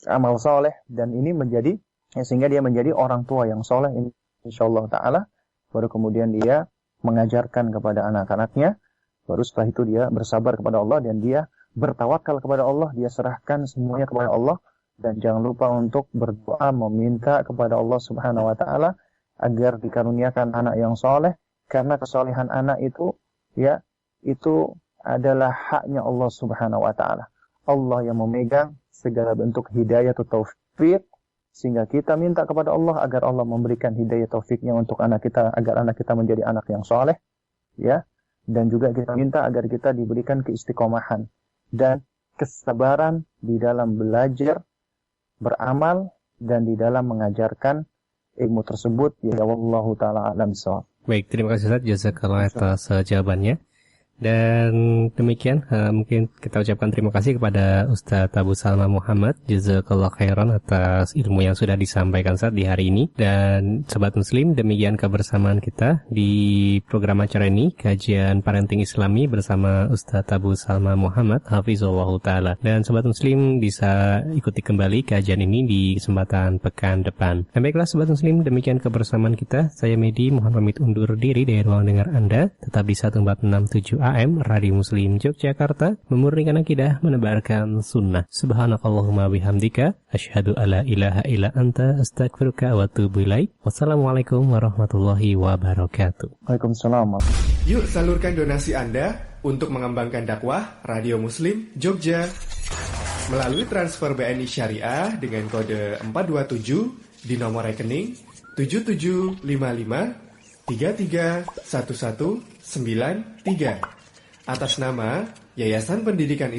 amal soleh. Dan ini menjadi, ya, sehingga dia menjadi orang tua yang soleh, insyaallah taala. Baru kemudian dia mengajarkan kepada anak-anaknya. Baru setelah itu dia bersabar kepada Allah dan dia bertawakal kepada Allah, dia serahkan semuanya kepada Allah. Dan jangan lupa untuk berdoa, meminta kepada Allah Subhanahu wa taala agar dikaruniakan anak yang soleh. Karena kesolehan anak itu, ya, itu adalah haknya Allah Subhanahu wa taala. Allah yang memegang segala bentuk hidayah atau taufik, sehingga kita minta kepada Allah agar Allah memberikan hidayah taufiknya untuk anak kita, agar anak kita menjadi anak yang soleh, ya. Dan juga kita minta agar kita diberikan keistiqomahan dan kesabaran di dalam belajar, beramal, dan di dalam mengajarkan ilmu tersebut, ya. Wallahu taala a'lam bishawab. Baik, terima kasih Ustaz, jazakallah atas jawabannya. Dan demikian mungkin kita ucapkan terima kasih kepada Ustaz Abu Salma Muhammad, jazakallah khairan atas ilmu yang sudah disampaikan saat di hari ini. Dan Sobat Muslim, demikian kebersamaan kita di program acara ini, kajian parenting Islami bersama Ustaz Abu Salma Muhammad, hafizallahu taala. Dan Sobat Muslim bisa ikuti kembali kajian ini di kesempatan pekan depan. Dan baiklah Sobat Muslim, demikian kebersamaan kita. Saya Medi mohon pamit undur diri dari ruang dengar Anda, tetap di 1467 AM Radio Muslim Yogyakarta, memurnikan akidah, menebarkan sunnah. Subhanakallahumma bihamdika, asyhadu alla ilaha illa anta, astaghfiruka wa atubu ilaik. Wassalamualaikum warahmatullahi wabarakatuh. Waalaikumsalam. Yuk salurkan donasi Anda untuk mengembangkan dakwah Radio Muslim Jogja melalui transfer BNI Syariah dengan kode 427 di nomor rekening 7755 331193 atas nama Yayasan Pendidikan